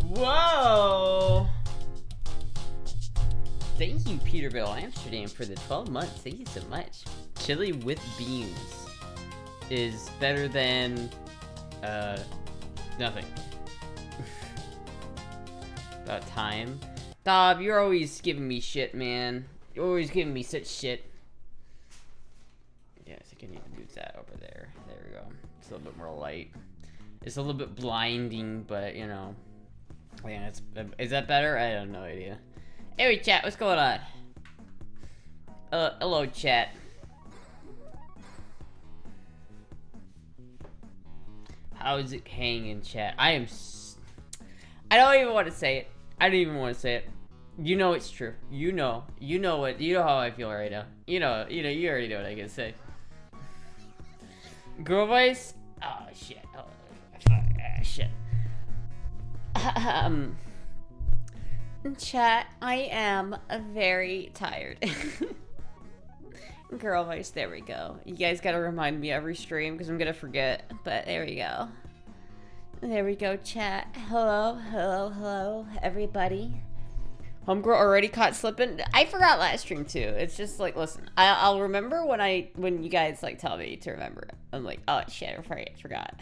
Whoa! Thank you, Peterbilt Amsterdam, for the 12 months. Thank you so much. Chili with beans is better than, nothing. About time. Bob, you're always giving me shit, man. You're always giving me such shit. Yeah, I think I need to move that over there. There we go. It's a little bit more light. It's a little bit blinding, but, you know. Yeah, is that better? I have no idea. Hey, chat, what's going on? Hello, chat. How is it hanging, chat? I don't even want to say it. I don't even want to say it. You know it's true. You know what? You know how I feel right now. You already know what I can say. Girl voice? Oh shit. Shit. Chat, I am very tired. Girl voice, there we go. You guys gotta remind me every stream because I'm gonna forget, but there we go. There we go, chat. Hello, everybody. Homegirl already caught slipping. I forgot last stream too. It's just like, listen, I'll remember when you guys like tell me to remember. I'm like, oh shit, I forgot.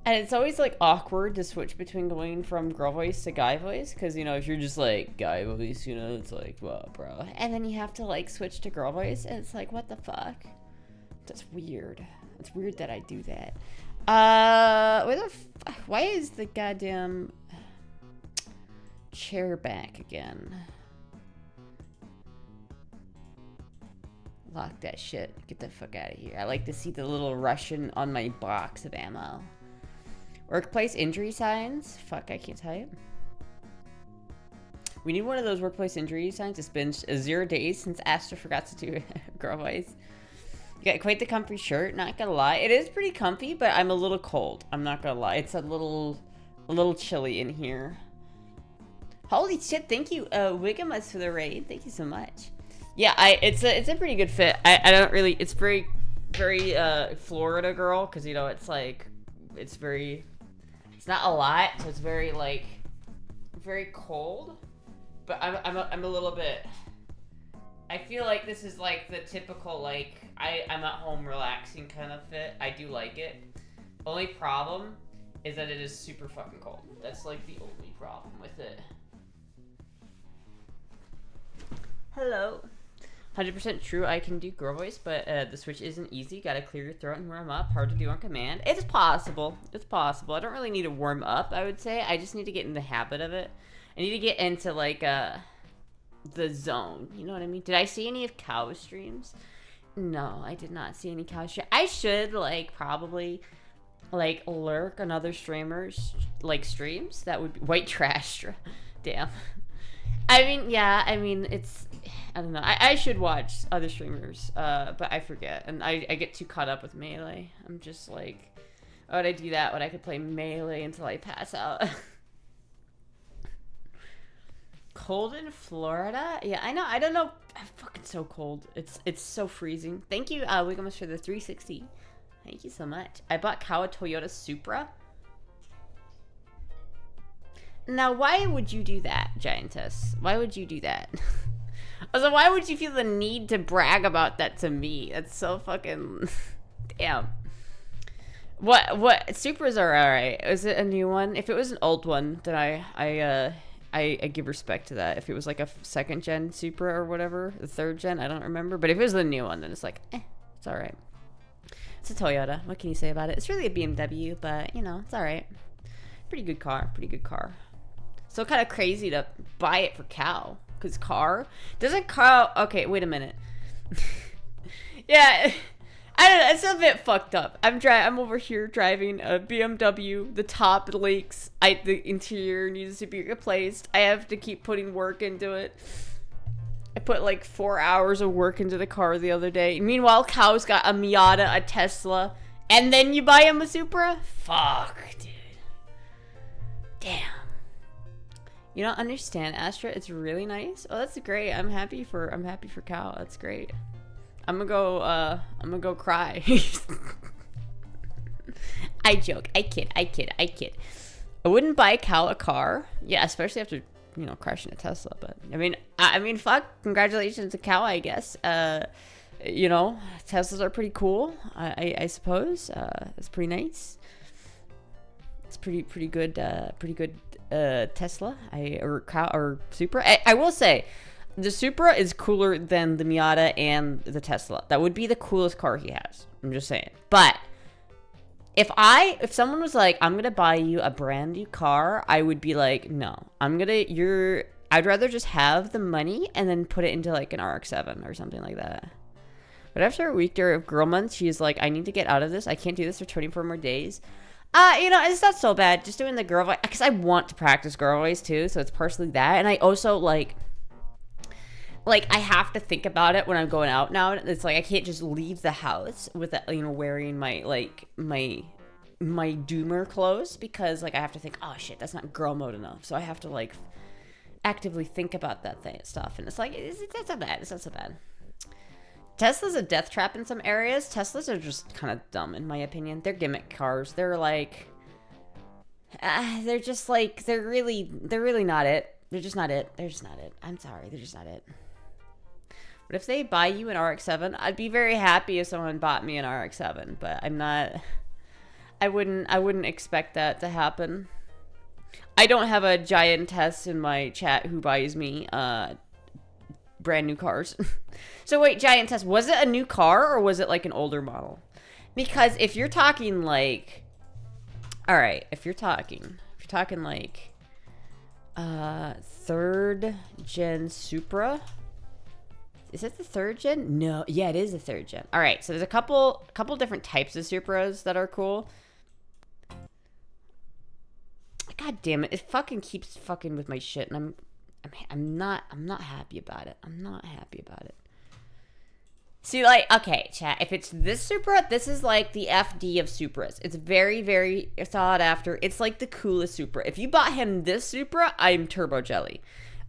And it's always like awkward to switch between going from girl voice to guy voice, because you know, if you're just like guy voice, you know, it's like, well, bro. And then you have to like switch to girl voice, and it's like, what the fuck? That's weird. It's weird that I do that. Why is the goddamn chair back again? Lock that shit. Get the fuck out of here. I like to see the little Russian on my box of ammo. Workplace injury signs? Fuck, I can't type. We need one of those workplace injury signs. It's been 0 days since Astra forgot to do girl voice. You got quite the comfy shirt, not gonna lie. It is pretty comfy, but I'm a little cold. I'm not gonna lie. It's a little chilly in here. Holy shit, thank you, Wigamus, for the raid. Thank you so much. Yeah, it's a pretty good fit. I don't really, it's very Florida girl, because you know, it's like, it's not a lot, so it's very like, very cold, but I'm a little bit, I feel like this is like the typical like, I'm at home relaxing kind of fit. I do like it. Only problem is that it is super fucking cold. That's like the only problem with it. Hello. 100% true, I can do girl voice, but the switch isn't easy. Gotta clear your throat and warm up. Hard to do on command. It's possible. It's possible. I don't really need to warm up, I would say. I just need to get in the habit of it. I need to get into, like, the zone. You know what I mean? Did I see any of Cow streams? No, I did not see any Cow streams. I should, like, probably, like, lurk on other streamers, like, streams. That would be... White trash. Damn. I mean, yeah, I mean, it's... I don't know. I should watch other streamers, but I forget. And I get too caught up with Melee. I'm just like, why would I do that when I could play Melee until I pass out? Cold in Florida? Yeah, I know. I don't know. I'm fucking so cold. It's so freezing. Thank you, Wiggums, for the 360. Thank you so much. I bought Kawa Toyota Supra. Now, why would you do that, Giantess? Why would you do that? Also, why would you feel the need to brag about that to me? That's so fucking... Damn. What? Supras are alright. Is it a new one? If it was an old one, then I give respect to that. If it was like a second gen Supra or whatever, the third gen, I don't remember. But if it was the new one, then it's like, it's alright. It's a Toyota. What can you say about it? It's really a BMW, but, you know, it's alright. Pretty good car. Pretty good car. So kind of crazy to buy it for Cal. Because doesn't Cal... Okay, wait a minute. Yeah, I don't know. It's a bit fucked up. I'm over here driving a BMW. The top leaks. The interior needs to be replaced. I have to keep putting work into it. I put like 4 hours of work into the car the other day. Meanwhile, Cal's got a Miata, a Tesla, and then you buy him a Supra? Fuck, dude. Damn. You don't understand, Astra. It's really nice. Oh, that's great. I'm happy for Cal. That's great. I'm gonna go cry. I joke. I kid. I wouldn't buy Cal a car. Yeah, especially after, you know, crashing a Tesla. But I mean, fuck. Congratulations to Cal, I guess. You know, Teslas are pretty cool. I suppose. It's pretty nice. It's pretty good. Tesla. Or Supra. I will say, the Supra is cooler than the Miata and the Tesla. That would be the coolest car he has. I'm just saying. But if someone was like, I'm gonna buy you a brand new car, I would be like, no. I'd rather just have the money and then put it into like an RX-7 or something like that. But after a week of girl months, she's like, I need to get out of this. I can't do this for 24 more days. You know, it's not so bad. Just doing the girl voice, because I want to practice girl voice too, so it's partially that. And I also like I have to think about it when I'm going out now. It's like I can't just leave the house with you know, wearing my doomer clothes, because like I have to think, oh shit, that's not girl mode enough. So I have to like actively think about that stuff, and it's like it's not so bad. Tesla's a death trap in some areas. Teslas are just kind of dumb in my opinion. They're gimmick cars. They're like they're just like they're really not it. They're just not it. I'm sorry, they're just not it. But if they buy you an RX-7, I'd be very happy if someone bought me an RX-7, but I wouldn't expect that to happen. I don't have a giantess in my chat who buys me brand new cars. So wait, giantess, was it a new car or was it like an older model? Because if you're talking like, all right, if you're talking like third gen Supra. Is it the third gen? No, yeah, it is the third gen. All right, so there's a couple different types of Supras that are cool. God damn it! It fucking keeps fucking with my shit, and I'm not happy about it. I'm not happy about it. See, like, okay, chat. If it's this Supra, this is like the FD of Supras. It's very, very sought after. It's like the coolest Supra. If you bought him this Supra, I'm turbo jelly.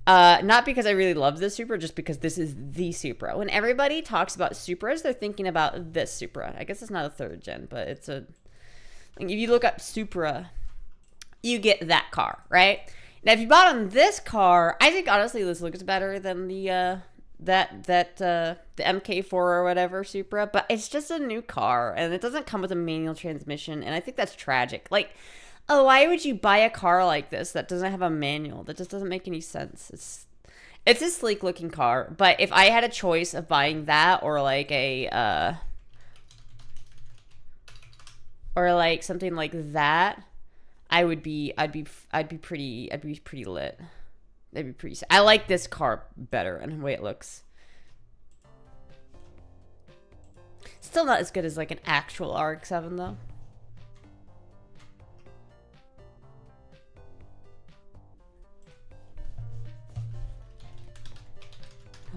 Not because I really love this Supra, just because this is the Supra. When everybody talks about Supras, they're thinking about this Supra. I guess it's not a third gen, but it's a... Like, if you look up Supra, you get that car, right? Now, if you bought on this car, I think, honestly, this looks better than the MK4 or whatever Supra, but it's just a new car, and it doesn't come with a manual transmission, and I think that's tragic. Like... Oh, why would you buy a car like this that doesn't have a manual? That just doesn't make any sense. It's a sleek looking car, but if I had a choice of buying that or like a or like something like that, I'd be pretty lit. That'd be pretty. I like this car better and the way it looks. Still not as good as like an actual RX-7 though.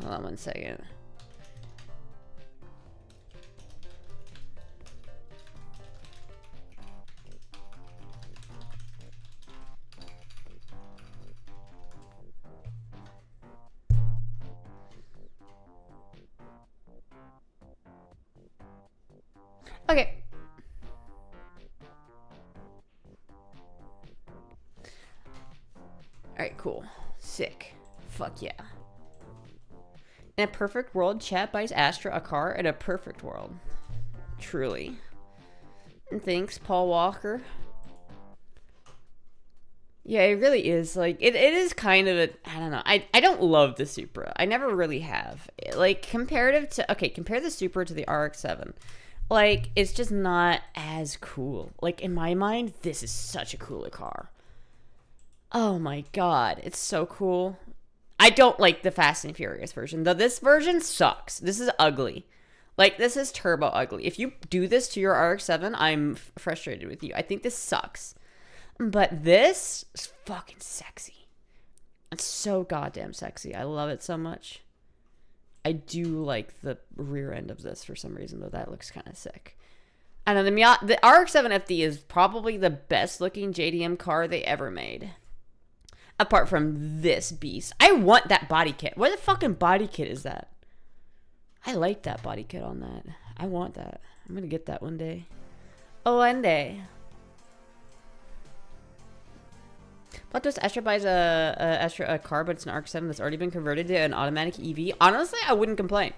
Hold on one second. Okay. Alright, cool. Sick. Fuck yeah. In a perfect world, chat buys Astra a car in a perfect world. Truly. And thanks, Paul Walker. Yeah, it really is. Like, it is kind of a... I don't know. I don't love the Supra. I never really have. Like, comparative to... Okay, compare the Supra to the RX-7. Like, it's just not as cool. Like, in my mind, this is such a cooler car. Oh my god. It's so cool. I don't like the Fast and Furious version, though this version sucks. This is ugly. Like, this is turbo ugly. If you do this to your RX-7, I'm frustrated with you. I think this sucks. But this is fucking sexy. It's so goddamn sexy. I love it so much. I do like the rear end of this for some reason, though. That looks kind of sick. And then the RX-7 FD is probably the best looking JDM car they ever made. Apart from this beast. I want that body kit. What the fucking body kit is that? I like that body kit on that. I want that. I'm gonna get that one day. Oh, one day. Plot twist, Astra buys a car, but it's an RX-7 that's already been converted to an automatic EV. Honestly, I wouldn't complain.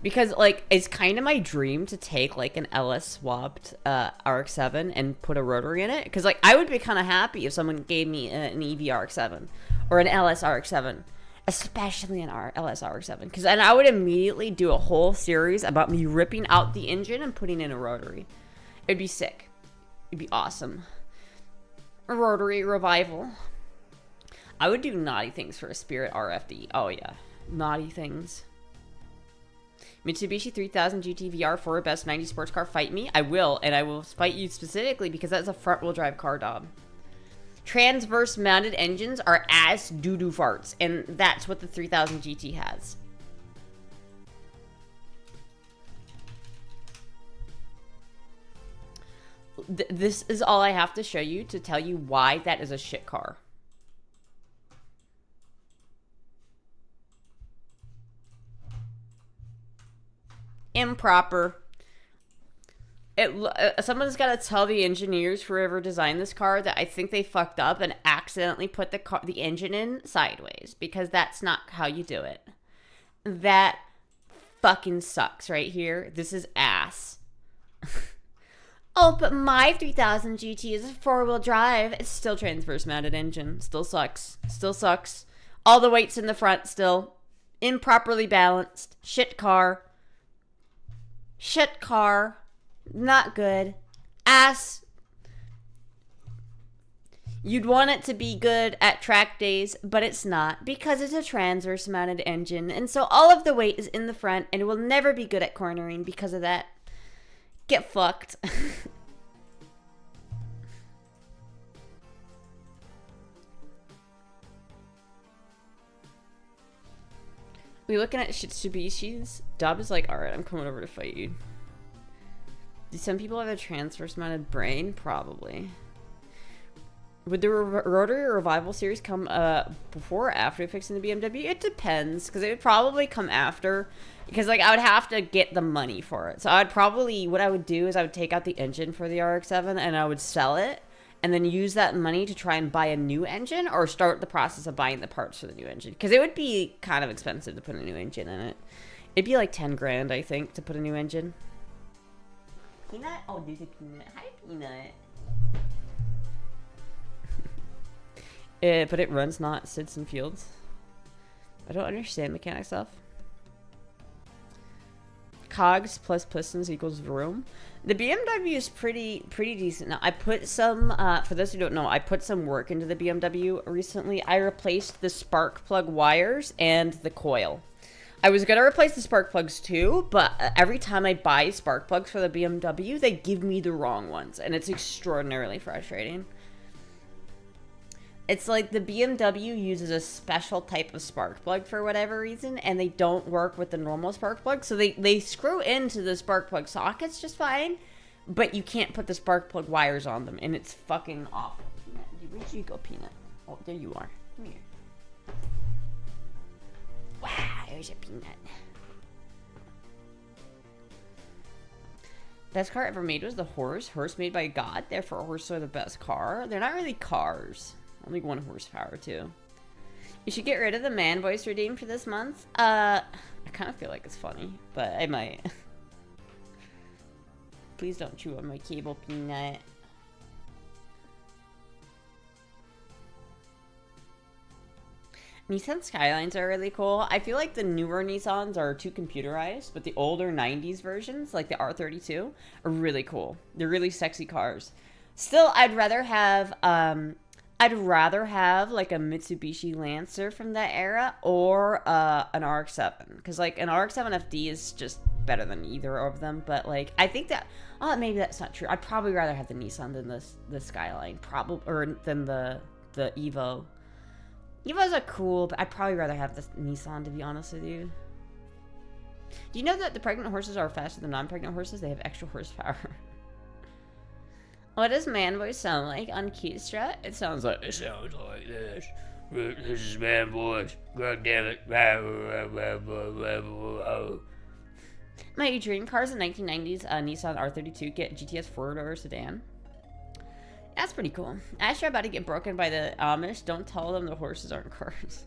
Because, like, it's kind of my dream to take, like, an LS-swapped RX-7 and put a rotary in it. Because, like, I would be kind of happy if someone gave me an EV RX-7 or an LS RX-7. Especially an LS RX-7. Because then I would immediately do a whole series about me ripping out the engine and putting in a rotary. It'd be sick. It'd be awesome. A rotary revival. I would do naughty things for a Spirit RFD. Oh, yeah. Naughty things. Mitsubishi 3000 GT VR4 best 90 sports car, fight me. I will, and I will fight you specifically because that's a front-wheel drive car, Dom. Transverse mounted engines are ass doo-doo farts, and that's what the 3000 GT has. This is all I have to show you to tell you why that is a shit car. Improper. Someone's got to tell the engineers for whoever designed this car that I think they fucked up and accidentally put the engine in sideways, because that's not how you do it. That fucking sucks right here. This is ass. Oh, but my 3000 GT is a 4-wheel drive. It's still transverse mounted engine. Still sucks. Still sucks. All the weight's in the front still. Improperly balanced. Shit car. Shit car. Not good. Ass. You'd want it to be good at track days, but it's not, because it's a transverse mounted engine, and so all of the weight is in the front, and it will never be good at cornering because of that. Get fucked. We looking at Shitsubishis? Dob is like, alright, I'm coming over to fight you. Do some people have a transverse mounted brain? Probably. Would the Rotary Revival series come before or after fixing the BMW? It depends, because it would probably come after. Because, like, I would have to get the money for it. So I would probably, what I would do is I would take out the engine for the RX-7 and I would sell it. And then use that money to try and buy a new engine, or start the process of buying the parts for the new engine. Because it would be kind of expensive to put a new engine in it. It'd be like 10 grand, I think, to put a new engine. Peanut? Oh, there's a peanut. Hi, Peanut. But it runs, not sits in fields. I don't understand mechanic stuff. Cogs plus pistons equals vroom. The BMW is pretty decent. Now, I put some, for those who don't know, I put some work into the BMW recently. I replaced the spark plug wires and the coil. I was going to replace the spark plugs too, but every time I buy spark plugs for the BMW, they give me the wrong ones, and it's extraordinarily frustrating. It's like the BMW uses a special type of spark plug for whatever reason, and they don't work with the normal spark plug. So they screw into the spark plug sockets just fine, but you can't put the spark plug wires on them, and it's fucking awful. Peanut, where'd you go, Peanut? Oh, there you are. Come here. Wow, there's a Peanut. Best car ever made was the horse. Horse made by God, therefore horses are the best car. They're not really cars. Only 1 horsepower, too. You should get rid of the man voice redeem for this month. I kind of feel like it's funny, but I might. Please don't chew on my cable, Peanut. Nissan Skylines are really cool. I feel like the newer Nissans are too computerized, but the older 90s versions, like the R32, are really cool. They're really sexy cars. Still, I'd rather have like a Mitsubishi Lancer from that era, or an RX-7, because like an RX-7 FD is just better than either of them. But like, I think that, oh, maybe that's not true. I'd probably rather have the Nissan than the Skyline, probably, or than the Evo. Evos are cool, but I'd probably rather have the Nissan, to be honest with you. Do you know that the pregnant horses are faster than non-pregnant horses? They have extra horsepower. What does man voice sound like on Keystra? It sounds like this. This is man voice. God damn it. My dream car is a 1990s Nissan R32 GTS 4-door sedan. That's pretty cool. Astra about to get broken by the Amish. Don't tell them the horses aren't cars.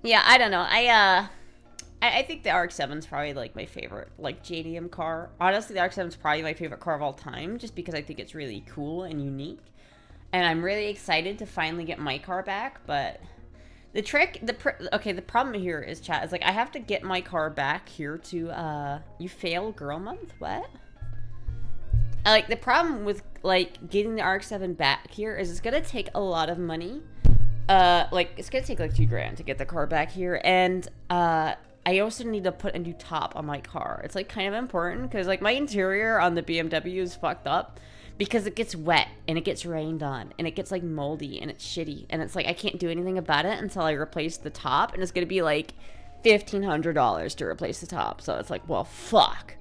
Yeah, I don't know. I think the RX-7 is probably like my favorite like JDM car. Honestly, the RX-7 is probably my favorite car of all time, just because I think it's really cool and unique. And I'm really excited to finally get my car back. But the problem here is, chat, is like I have to get my car back here to you fail girl month. What? Like the problem with like getting the RX-7 back here is it's gonna take a lot of money. Like it's gonna take like $2 grand to get the car back here, and I also need to put a new top on my car. It's like kind of important because like my interior on the BMW is fucked up because it gets wet and it gets rained on and it gets like moldy and it's shitty, and it's like I can't do anything about it until I replace the top, and it's gonna be like $1,500 to replace the top. So it's like, well, fuck.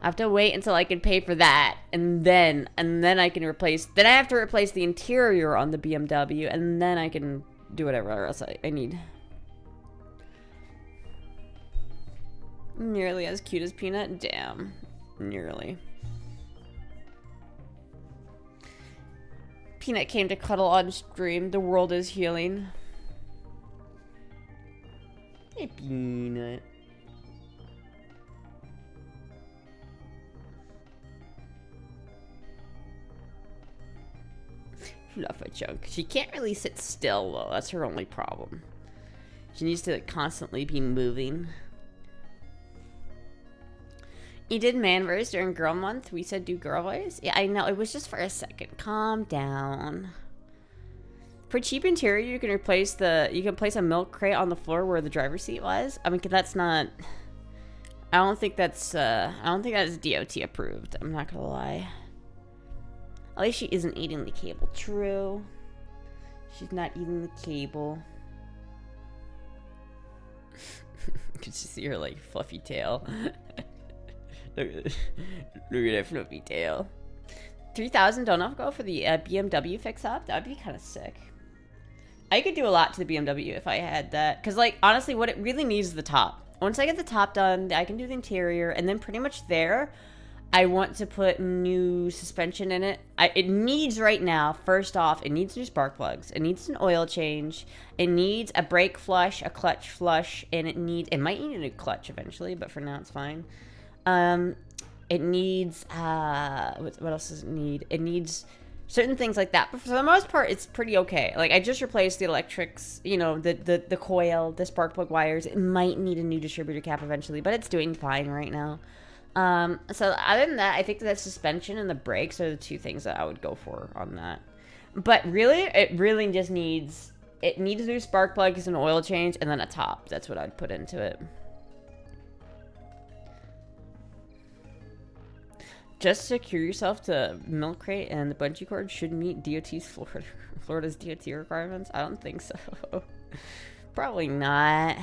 I have to wait until I can pay for that, and then I can replace. Then I have to replace the interior on the BMW, and then I can do whatever else I need. Nearly as cute as Peanut? Damn. Nearly. Peanut came to cuddle on stream. The world is healing. Hey, Peanut. Fluff a chunk. She can't really sit still, though. That's her only problem. She needs to constantly be moving. You did man verse during girl month. We said do girl voice. Yeah, I know. It was just for a second. Calm down. For cheap interior, you can place a milk crate on the floor where the driver's seat was. I mean, that's not. I don't think that's DOT approved. I'm not gonna lie. At least she isn't eating the cable. True. She's not eating the cable. Could you see her like fluffy tail? Look at that fluffy tail. 3,000 don't go for the BMW fix up. That'd be kind of sick. I could do a lot to the BMW if I had that. Because like honestly, what it really needs is the top. Once I get the top done, I can do the interior, and then pretty much there. I want to put new suspension in it. It needs right now, first off, it needs new spark plugs. It needs an oil change. It needs a brake flush, a clutch flush, and it might need a new clutch eventually, but for now it's fine. It needs, what else does it need? It needs certain things like that. But for the most part, it's pretty okay. Like, I just replaced the electrics, you know, the coil, the spark plug wires. It might need a new distributor cap eventually, but it's doing fine right now. So other than that, I think that suspension and the brakes are the two things that I would go for on that. But really, it really just needs a new spark plugs, an oil change, and then a top. That's what I'd put into it. Just secure yourself to milk crate, and the bungee cord should meet Florida's DOT requirements. I don't think so. Probably not.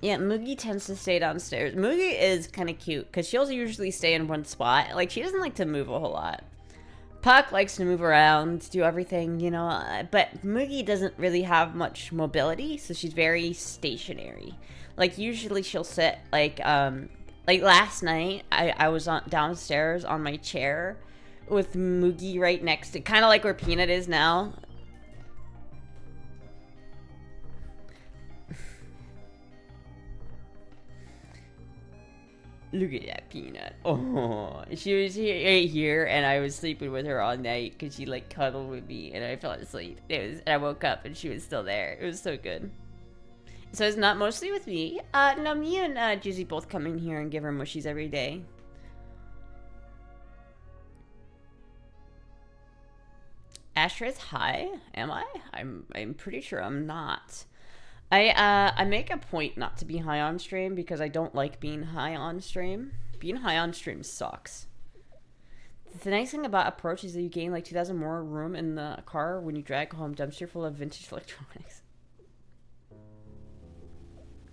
Yeah, Moogie tends to stay downstairs. Moogie is kind of cute because she'll usually stay in one spot. Like, she doesn't like to move a whole lot. Puck likes to move around, do everything, you know. But Moogie doesn't really have much mobility, so she's very stationary. Like, usually she'll sit, like last night, I was downstairs on my chair with Moogie right next to, kind of like where Peanut is now. Look at that Peanut. Oh, she was right here, and I was sleeping with her all night because she like cuddled with me, and I fell asleep. And I woke up, and she was still there. It was so good. So it's not mostly with me. No, me and Jizzy both come in here and give her mushies every day. Astra is high? Am I? I'm pretty sure I'm not. I make a point not to be high on stream because I don't like being high on stream. Being high on stream sucks. The nice thing about Approach is that you gain like 2,000 more room in the car when you drag home dumpster full of vintage electronics.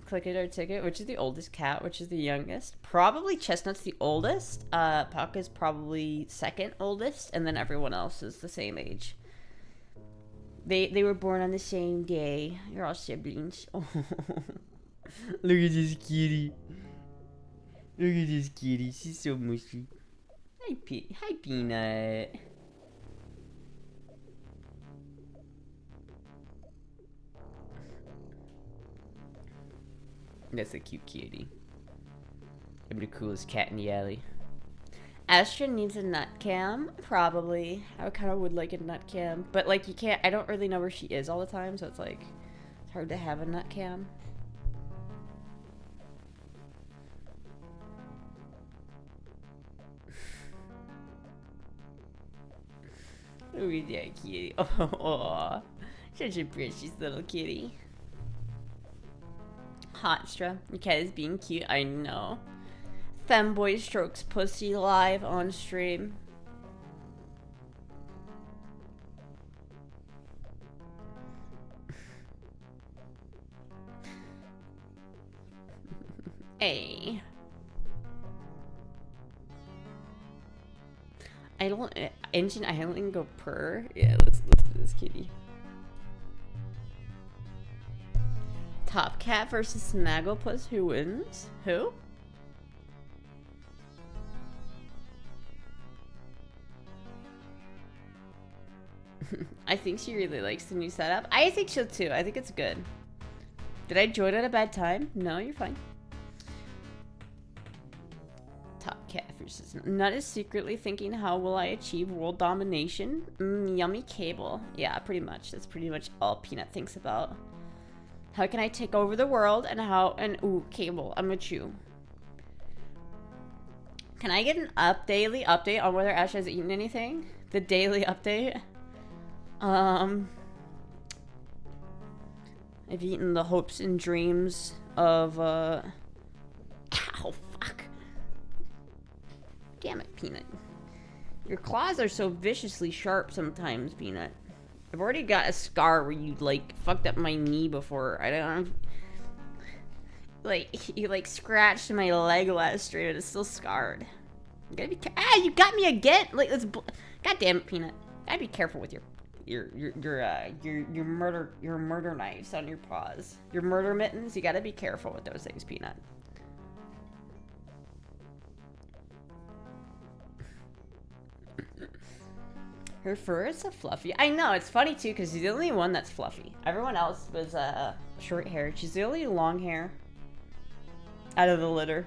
Click it or ticket. Which is the oldest cat? Which is the youngest? Probably Chestnut's the oldest. Puck is probably second oldest, and then everyone else is the same age. They were born on the same day. You're all siblings. Oh. Look at this kitty. Look at this kitty. She's so mushy. Hi, Hi, Peanut. That's a cute kitty. I'm the coolest cat in the alley. Astra needs a nut cam, probably. I kind of would like a nut cam, but like you can't. I don't really know where she is all the time, so it's like it's hard to have a nut cam. Look at that kitty. Oh, such a precious little kitty. Astra, your cat is being cute. I know. Femboy strokes pussy live on stream. Hey. I don't engine island go purr. Yeah, let's do this kitty. Top Cat versus Snagglepuss. Who wins? Who? I think she really likes the new setup. I think so too. I think it's good. Did I join at a bad time? No, you're fine. Top Cat versus Nut is secretly thinking, how will I achieve world domination? Yummy cable. Yeah, pretty much. That's pretty much all Peanut thinks about. How can I take over the world ooh, cable. I'm a chew. Can I get an daily update on whether Ash has eaten anything? The daily update? I've eaten the hopes and dreams of, ow, fuck. Damn it, Peanut. Your claws are so viciously sharp sometimes, Peanut. I've already got a scar where you, like, fucked up my knee before. I don't... Like, you, like, scratched my leg last stream and it's still scarred. You gotta be you got me again! Like, let's... God damn it, Peanut. Gotta be careful with your murder knives on your paws. Your murder mittens, you gotta be careful with those things, Peanut. Her fur is so fluffy. I know, it's funny too, because she's the only one that's fluffy. Everyone else was short hair. She's the only long hair out of the litter.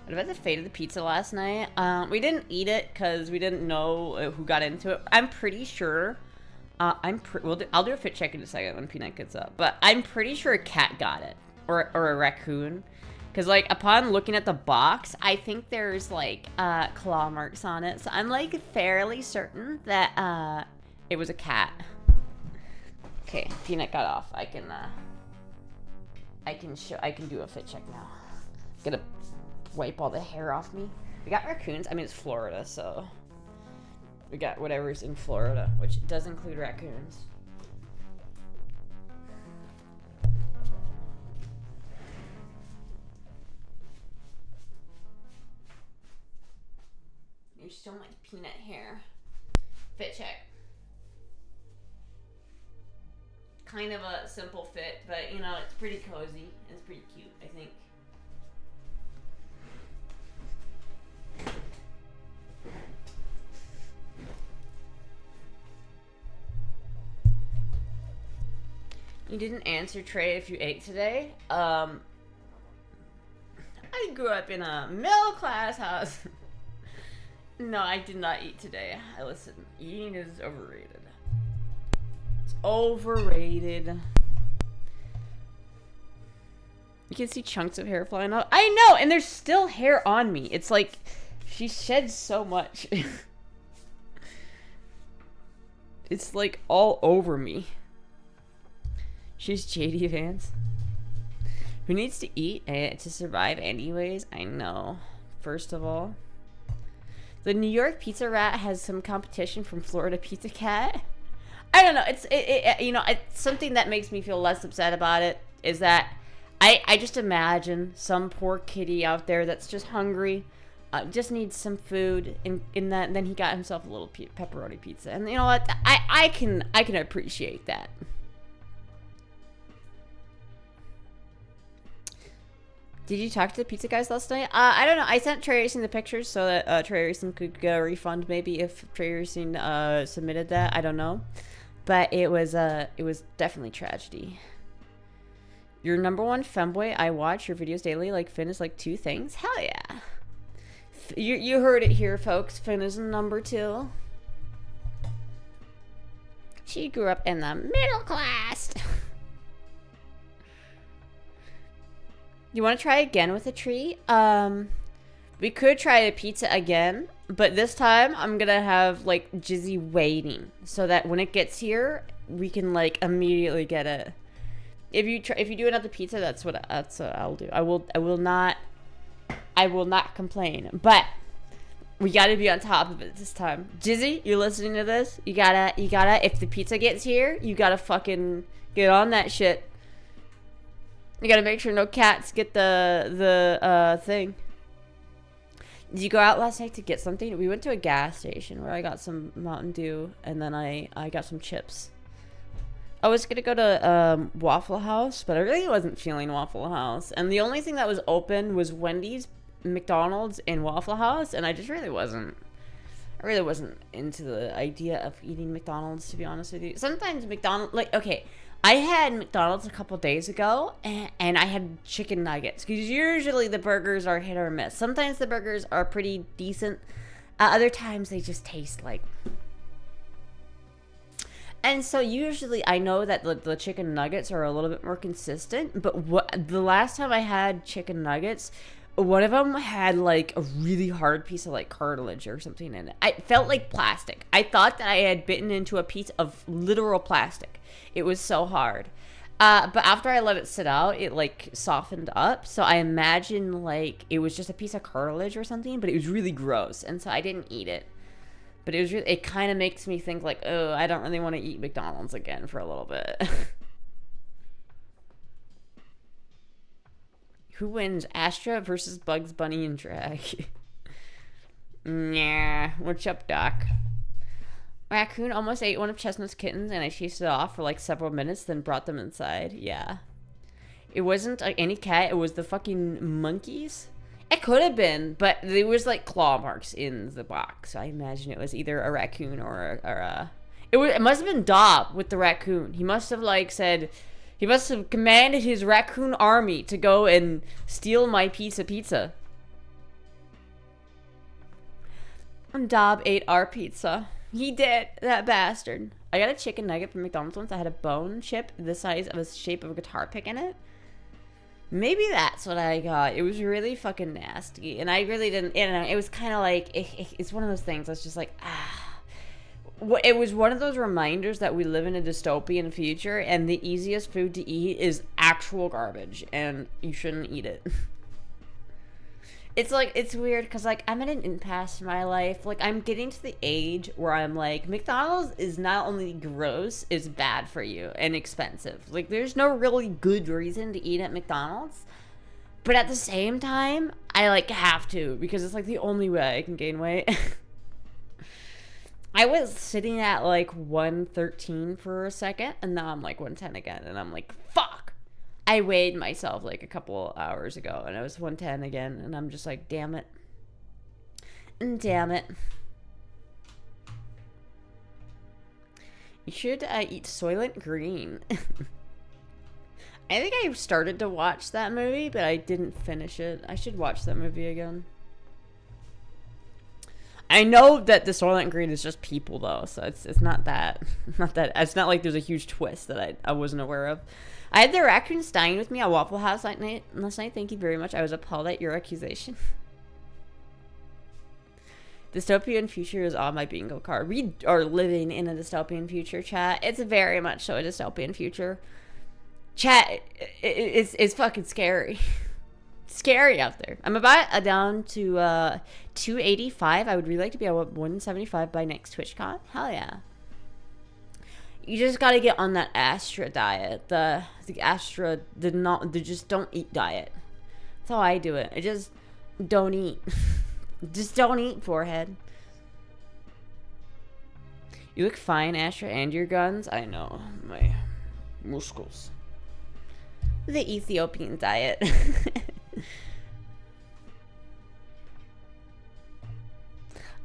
What about the fate of the pizza last night? We didn't eat it because we didn't know who got into it. I'm pretty sure. I'll do a fit check in a second when Peanut gets up. But I'm pretty sure a cat got it, or a raccoon, because like upon looking at the box, I think there's like claw marks on it. So I'm like fairly certain that it was a cat. Okay, Peanut got off. I can do a fit check now. Gonna wipe all the hair off me. We got raccoons. I mean, it's Florida, so we got whatever's in Florida, which does include raccoons. There's so much Peanut hair. Fit check. Kind of a simple fit, but you know, it's pretty cozy. It's pretty cute, I think. You didn't answer Trey if you ate today. I grew up in a middle class house. No, I did not eat today. Listen, eating is overrated. It's overrated. You can see chunks of hair flying out. I know, and there's still hair on me. It's like she sheds so much. It's like all over me. She's JD Vance. Who needs to eat to survive anyways? I know. First of all, the New York Pizza Rat has some competition from Florida Pizza Cat. I don't know. It's you know, it's something that makes me feel less upset about it is that I just imagine some poor kitty out there that's just hungry, just needs some food, in that, and then he got himself a little pepperoni pizza. And you know what? I can appreciate that. Did you talk to the pizza guys last night? I don't know. I sent Trey Racing the pictures so that Trey Racing could get a refund maybe if Trey Racing submitted that. I don't know. But it was definitely tragedy. Your #1 femboy. I watch your videos daily. Like Finn is like 2 things. Hell yeah. You heard it here, folks. Finn is #2. She grew up in the middle class. You want to try again with a tree? We could try a pizza again, but this time I'm gonna have like Jizzy waiting so that when it gets here, we can like immediately get it. If you do another pizza, that's what I'll do. I will not complain, but we gotta be on top of it this time. Jizzy, you're listening to this? You gotta. If the pizza gets here, you gotta fucking get on that shit. You gotta make sure no cats get the thing. Did you go out last night to get something? We went to a gas station where I got some Mountain Dew and then I got some chips. I was gonna go to Waffle House, but I really wasn't feeling Waffle House. And the only thing that was open was Wendy's, McDonald's, and Waffle House, and I just really wasn't. I really wasn't into the idea of eating McDonald's, to be honest with you. Sometimes McDonald's, like, okay, I had McDonald's a couple days ago, and I had chicken nuggets. Because usually the burgers are hit or miss. Sometimes the burgers are pretty decent. Other times they just taste like... And so usually I know that the chicken nuggets are a little bit more consistent. But the last time I had chicken nuggets, one of them had like a really hard piece of like cartilage or something in it. It felt like plastic. I thought that I had bitten into a piece of literal plastic. It was so hard. But after I let it sit out, it like softened up. So I imagine like it was just a piece of cartilage or something, but it was really gross. And so I didn't eat it. But it kind of makes me think like, oh, I don't really want to eat McDonald's again for a little bit. Who wins, Astra versus Bugs Bunny and drag? Nah, what's up, Doc? Raccoon almost ate one of Chestnut's kittens, and I chased it off for like several minutes, then brought them inside. Yeah. It wasn't any cat, it was the fucking monkeys. It could have been, but there was like claw marks in the box. So I imagine it was either a raccoon or a... It must have been Dob with the raccoon. He must have like said... He must have commanded his raccoon army to go and steal my piece of pizza. And Dob ate our pizza. He did, that bastard. I got a chicken nugget from McDonald's once. I had a bone chip the size of a shape of a guitar pick in it. Maybe that's what I got. It was really fucking nasty. And I really didn't, you know, it was kind of like, it's one of those things that's just like, it was one of those reminders that we live in a dystopian future and the easiest food to eat is actual garbage and you shouldn't eat it. It's like, it's weird because like I'm at an impasse in my life. Like I'm getting to the age where I'm like, McDonald's is not only gross, it's bad for you and expensive. Like there's no really good reason to eat at McDonald's. But at the same time, I like have to because it's like the only way I can gain weight. I was sitting at like 113 for a second and now I'm like 110 again and I'm like, fuck. I weighed myself like a couple hours ago and I was 110 again and I'm just like, damn it. Damn it. You should eat Soylent Green. I think I started to watch that movie, but I didn't finish it. I should watch that movie again. I know that the Soylent Green is just people though, so it's not that. It's not like there's a huge twist that I wasn't aware of. I had the raccoons dying with me at Waffle House last night. Thank you very much. I was appalled at your accusation. Dystopian future is on my bingo card. We are living in a dystopian future, chat. It's very much so a dystopian future. Chat, it's fucking scary. Scary out there. I'm about down to 285. I would really like to be at 175 by next TwitchCon. Hell yeah. You just gotta get on that Astra diet. The Astra just don't eat diet. That's how I do it. I just don't eat. Just don't eat, forehead. You look fine, Astra, and your guns. I know. My muscles. The Ethiopian diet.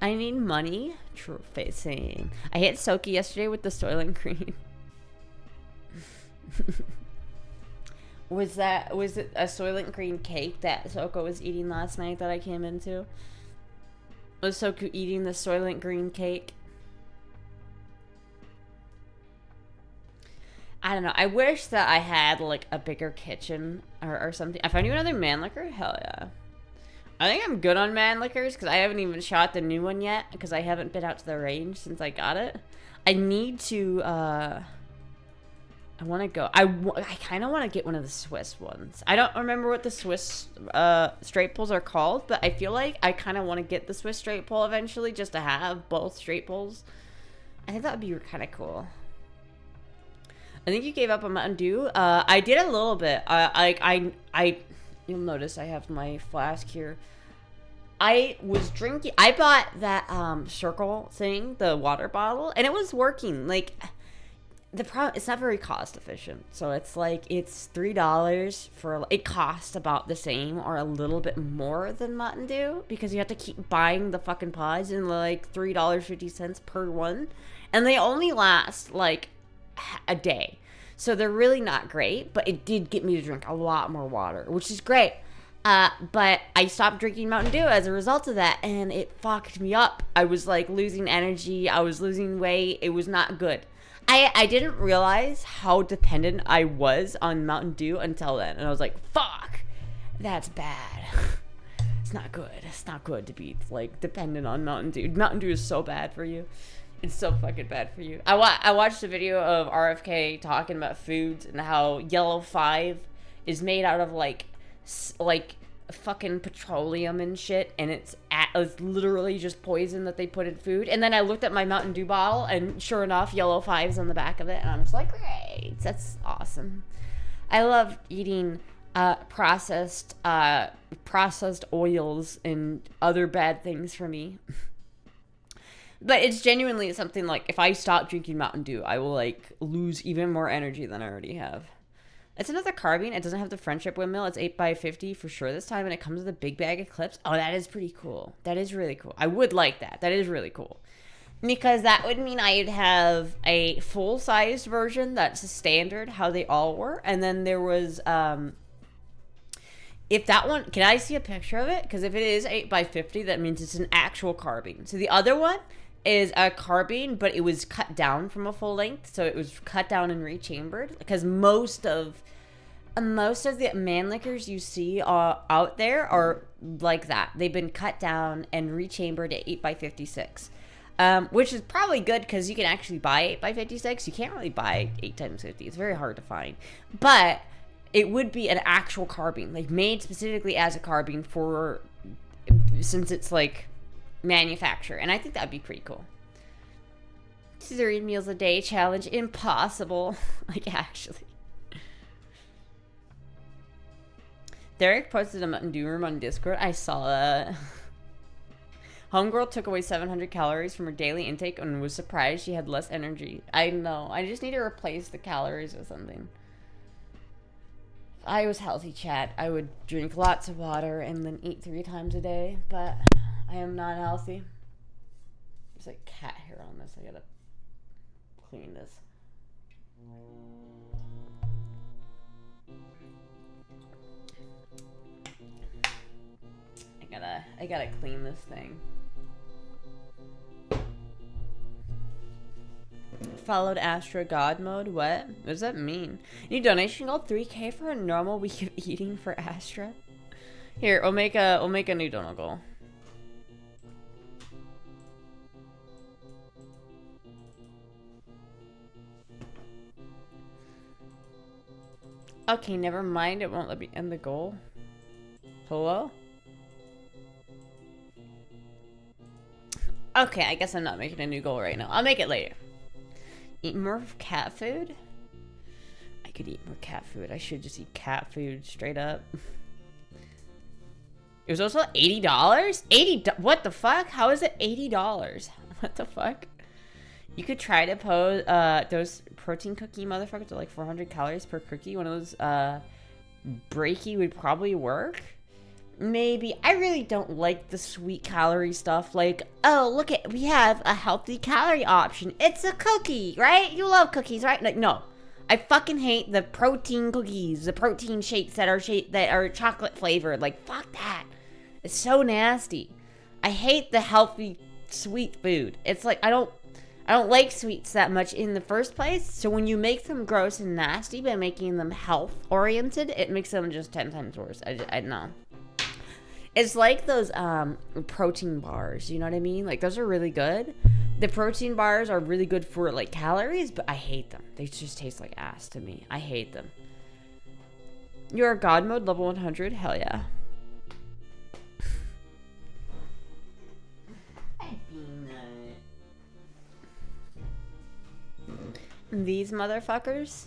I need money. True facing. I hit Soki yesterday with the Soylent Green. Was it a Soylent Green cake that Soko was eating last night that I came into? Was Soko eating the Soylent Green cake? I don't know. I wish that I had like a bigger kitchen or something. If I knew another man liquor, hell yeah. I think I'm good on man liquors because I haven't even shot the new one yet because I haven't been out to the range since I got it. I need to, I want to go. I kind of want to get one of the Swiss ones. I don't remember what the Swiss straight pulls are called, but I feel like I kind of want to get the Swiss straight pull eventually just to have both straight pulls. I think that would be kind of cool. I think you gave up on Mountain Dew. I did a little bit. You'll notice I have my flask here. I was drinking. I bought that circle thing, the water bottle, and it was working. Like, the problem, it's not very cost efficient. So it's like it's $3 for. It costs about the same or a little bit more than Mountain Dew because you have to keep buying the fucking pods and like $3.50 per one, and they only last like a day. So they're really not great, but it did get me to drink a lot more water, which is great. But I stopped drinking Mountain Dew as a result of that, and it fucked me up. I was like losing energy. I was losing weight. It was not good. I didn't realize how dependent I was on Mountain Dew until then. And I was like, fuck, that's bad. It's not good. It's not good to be like dependent on Mountain Dew. Mountain Dew is so bad for you. It's so fucking bad for you. I watched a video of RFK talking about foods and how Yellow 5 is made out of like fucking petroleum and shit, and it's literally just poison that they put in food. And then I looked at my Mountain Dew bottle, and sure enough, Yellow 5's on the back of it, and I'm just like, great, that's awesome. I love eating processed oils and other bad things for me. But it's genuinely something like, if I stop drinking Mountain Dew, I will, like, lose even more energy than I already have. It's another carbine. It doesn't have the friendship windmill. It's 8x50 for sure this time, and it comes with a big bag of clips. Oh, that is pretty cool. That is really cool. I would like that. That is really cool. Because that would mean I'd have a full-sized version that's a standard, how they all were. And then there was, if that one, can I see a picture of it? Because if it is 8x50, that means it's an actual carbine. So the other one is a carbine, but it was cut down from a full length, so it was cut down and rechambered. Because most of the man liquors you see out there are like that. They've been cut down and rechambered at 8x56, which is probably good because you can actually buy 8x56. You can't really buy 8x50. It's very hard to find, but it would be an actual carbine, like made specifically as a carbine for, since it's like manufacturer, and I think that'd be pretty cool. 3 meals a day challenge, impossible. Like, actually. Derek posted a Mountain Dew room on Discord. I saw that. Homegirl took away 700 calories from her daily intake and was surprised she had less energy. I know. I just need to replace the calories with something. If I was healthy, chat, I would drink lots of water and then eat 3 times a day, but I am not healthy. There's like cat hair on this. I gotta clean this. I gotta clean this thing. Followed Astra God mode. What does that mean? Any donation goal? 3K for a normal week of eating for Astra. Here, we'll make a new donor goal. Okay, never mind. It won't let me end the goal. Hello? Okay, I guess I'm not making a new goal right now. I'll make it later. Eat more cat food? I could eat more cat food. I should just eat cat food straight up. It was also $80? What the fuck? How is it $80? What the fuck? You could try to pose those protein cookie motherfuckers are like 400 calories per cookie. One of those breaky would probably work. maybe. I really don't like the sweet calorie stuff. Like, oh, look at, we have a healthy calorie option. It's a cookie, right? You love cookies, right? Like, no. I fucking hate the protein cookies, the protein shakes that are chocolate flavored. Like, fuck that. It's so nasty. I hate the healthy sweet food. It's like I don't like sweets that much in the first place. So when you make them gross and nasty by making them health oriented, it makes them just 10 times worse. I know. It's like those protein bars, you know what I mean? Like, those are really good. The protein bars are really good for, like, calories, but I hate them. They just taste like ass to me. I hate them. You're a God mode level 100? Hell yeah. These motherfuckers?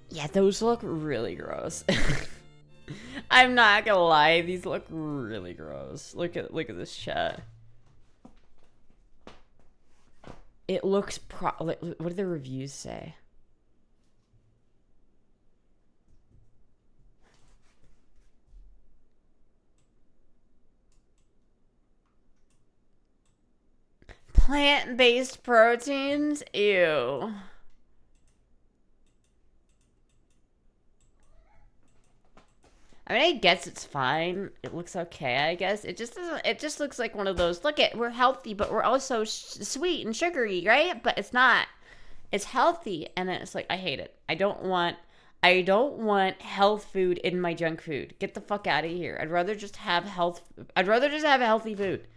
Yeah, those look really gross. I'm not gonna lie, these look really gross. Look at this chat. It looks like, what do the reviews say? Plant-based proteins? Ew. I mean, I guess it's fine. It looks okay, I guess. It just doesn't, it just looks like one of those, look at, we're healthy, but we're also sweet and sugary, right? But it's not. It's healthy, and then it's like, I hate it. I don't want health food in my junk food. Get the fuck out of here. I'd rather just have healthy food.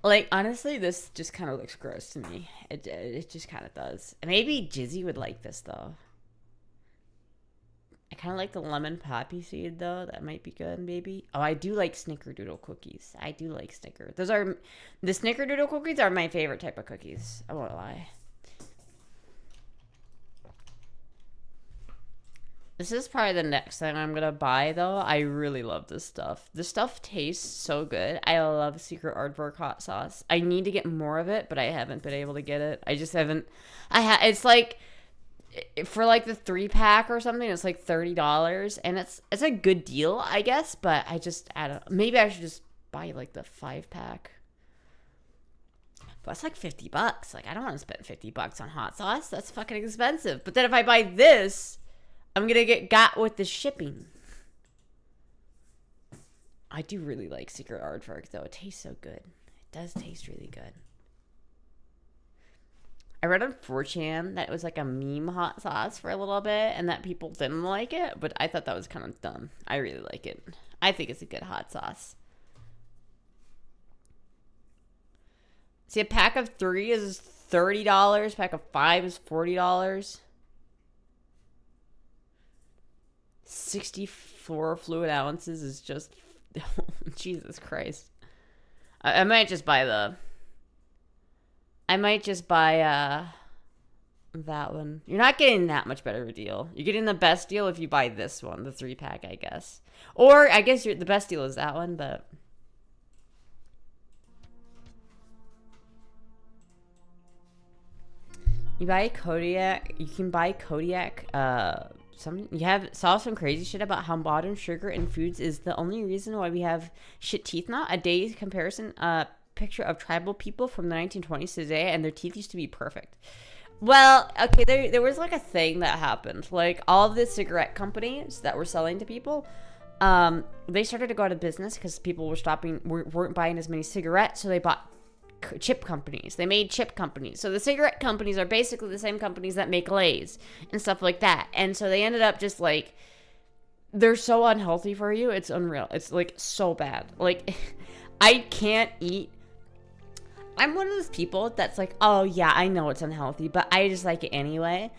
Like, honestly, this just kind of looks gross to me. It just kind of does. Maybe Jizzy would like this, though. I kind of like the lemon poppy seed, though. That might be good, maybe. Oh, I do like snickerdoodle cookies. I do like the snickerdoodle cookies are my favorite type of cookies. I won't lie. This is probably the next thing I'm gonna buy, though. I really love this stuff. This stuff tastes so good. I love Secret Aardvark hot sauce. I need to get more of it, but I haven't been able to get it. I just haven't. It's like, for like the 3-pack or something, it's like $30, and it's a good deal, I guess. But I don't. Maybe I should just buy like the 5-pack. But it's like $50. Like, I don't want to spend $50 on hot sauce. That's fucking expensive. But then if I buy this, I'm gonna get got with the shipping. I do really like Secret Aardvark, though. It tastes so good. It does taste really good. I read on 4chan that it was like a meme hot sauce for a little bit, and that people didn't like it, but I thought that was kind of dumb. I really like it. I think it's a good hot sauce. See, a pack of 3 is $30. Pack of 5 is $40. 64 fluid ounces is just Jesus Christ. I might just buy that one. You're not getting that much better of a deal. You're getting the best deal if you buy this one, the 3-pack, I guess. Or I guess the best deal is that one, but you buy Kodiak. You can buy Kodiak. Saw some crazy shit about how modern sugar in foods is the only reason why we have shit teeth now. A day's comparison picture of tribal people from the 1920s to today, and their teeth used to be perfect. Well, okay, there was like a thing that happened. Like, all of the cigarette companies that were selling to people, they started to go out of business because people weren't buying as many cigarettes, so they bought chip companies. They made chip companies. So the cigarette companies are basically the same companies that make Lay's and stuff like that. And so they ended up just like, they're so unhealthy for you. It's unreal. It's like so bad. Like, I can't eat. I'm one of those people that's like, oh yeah, I know it's unhealthy, but I just like it anyway.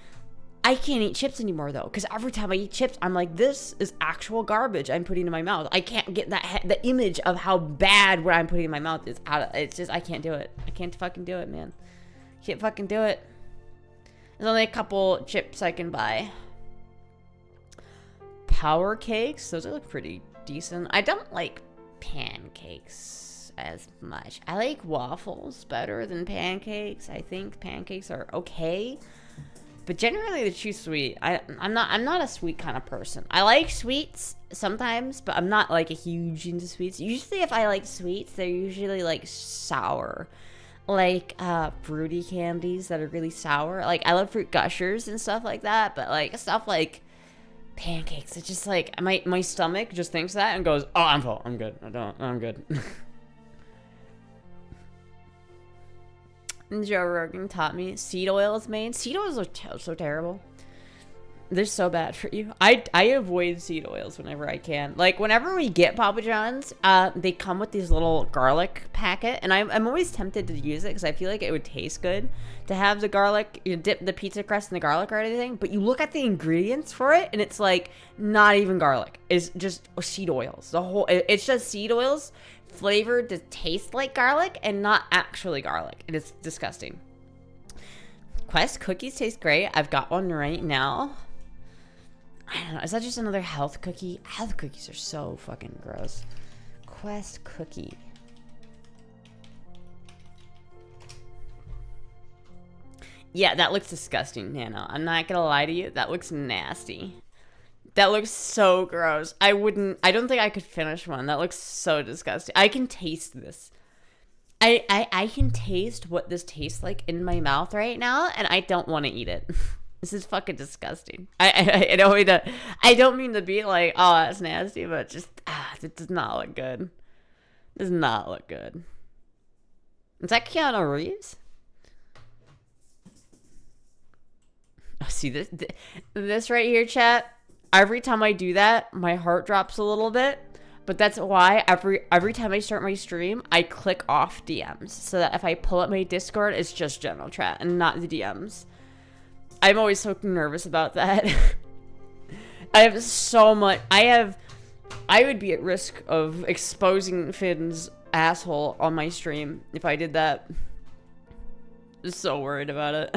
I can't eat chips anymore, though, because every time I eat chips, I'm like, this is actual garbage I'm putting in my mouth. I can't get the image of how bad what I'm putting in my mouth is out of, it's just, I can't do it. I can't fucking do it, man. Can't fucking do it. There's only a couple chips I can buy. Power cakes, those look pretty decent. I don't like pancakes as much. I like waffles better than pancakes. I think pancakes are okay. but generally they're too sweet. I'm not a sweet kind of person. I like sweets sometimes, but I'm not like a huge into sweets. Usually if I like sweets, they're usually like sour. Like fruity candies that are really sour. Like I love fruit gushers and stuff like that, but like stuff like pancakes, it's just like my stomach just thinks that and goes, oh, I'm full, I'm good, I'm good. Joe Rogan taught me seed oils, man. Seed oils are so terrible. They're so bad for you. I avoid seed oils whenever I can. Like, whenever we get Papa John's, they come with these little garlic packet. And I'm always tempted to use it because I feel like it would taste good to have the garlic. You dip the pizza crust in the garlic or anything. But you look at the ingredients for it, and it's, like, not even garlic. It's just seed oils. It's just seed oils flavored to taste like garlic and not actually garlic. It is disgusting. Quest cookies taste great. I've got one right now. I don't know. Is that just another health cookie? Health cookies are so fucking gross. Quest cookie. Yeah, that looks disgusting, Nano. I'm not gonna lie to you. That looks nasty. That looks so gross. I don't think I could finish one. That looks so disgusting. I can taste this. I can taste what this tastes like in my mouth right now, and I don't want to eat it. This is fucking disgusting. I don't mean to be like, oh, that's nasty, but just, it does not look good. It does not look good. Is that Keanu Reeves? Oh, see, this right here, chat, every time I do that, my heart drops a little bit. But that's why every time I start my stream, I click off DMs. So that if I pull up my Discord, it's just general chat and not the DMs. I'm always so nervous about that. I have so much. I would be at risk of exposing Finn's asshole on my stream if I did that. Just so worried about it.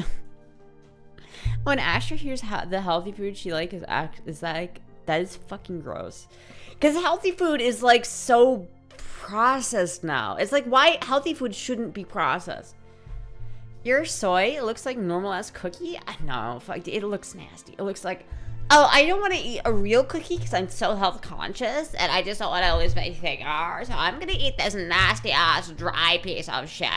When Astra hears the healthy food she like is like, that is fucking gross. Because healthy food is like so processed now. It's like, why healthy food shouldn't be processed. Your soy looks like normal ass cookie? No, fuck, it looks nasty. It looks like, oh, I don't want to eat a real cookie because I'm so health conscious and I just don't want to lose my fingers. So I'm gonna eat this nasty ass dry piece of shit.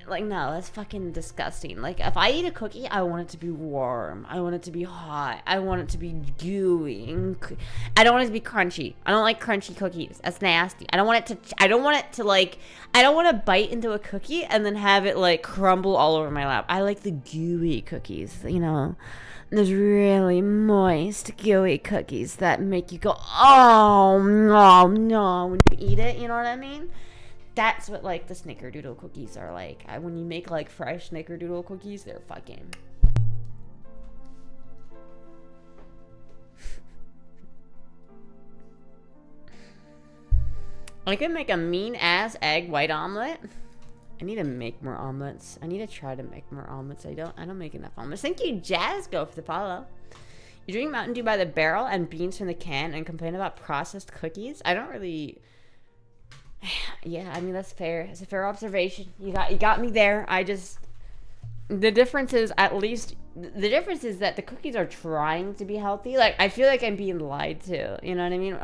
Like, no, that's fucking disgusting. Like, if I eat a cookie, I want it to be warm. I want it to be hot. I want it to be gooey. I don't want it to be crunchy. I don't like crunchy cookies. That's nasty. I don't want it to bite into a cookie and then have it, like, crumble all over my lap. I like the gooey cookies, you know. Those really moist, gooey cookies that make you go, oh, no, when you eat it, you know what I mean? That's what, like, the snickerdoodle cookies are like. When you make, like, fresh snickerdoodle cookies, they're fucking... I can make a mean-ass egg white omelet. I need to make more omelets. I need to try to make more omelets. I don't make enough omelets. Thank you, Jazzgo, for the follow. You drink Mountain Dew by the barrel and beans from the can and complain about processed cookies? I don't really... Yeah, I mean, that's fair. It's a fair observation. You got me there. The difference is that the cookies are trying to be healthy. Like, I feel like I'm being lied to. You know what I mean?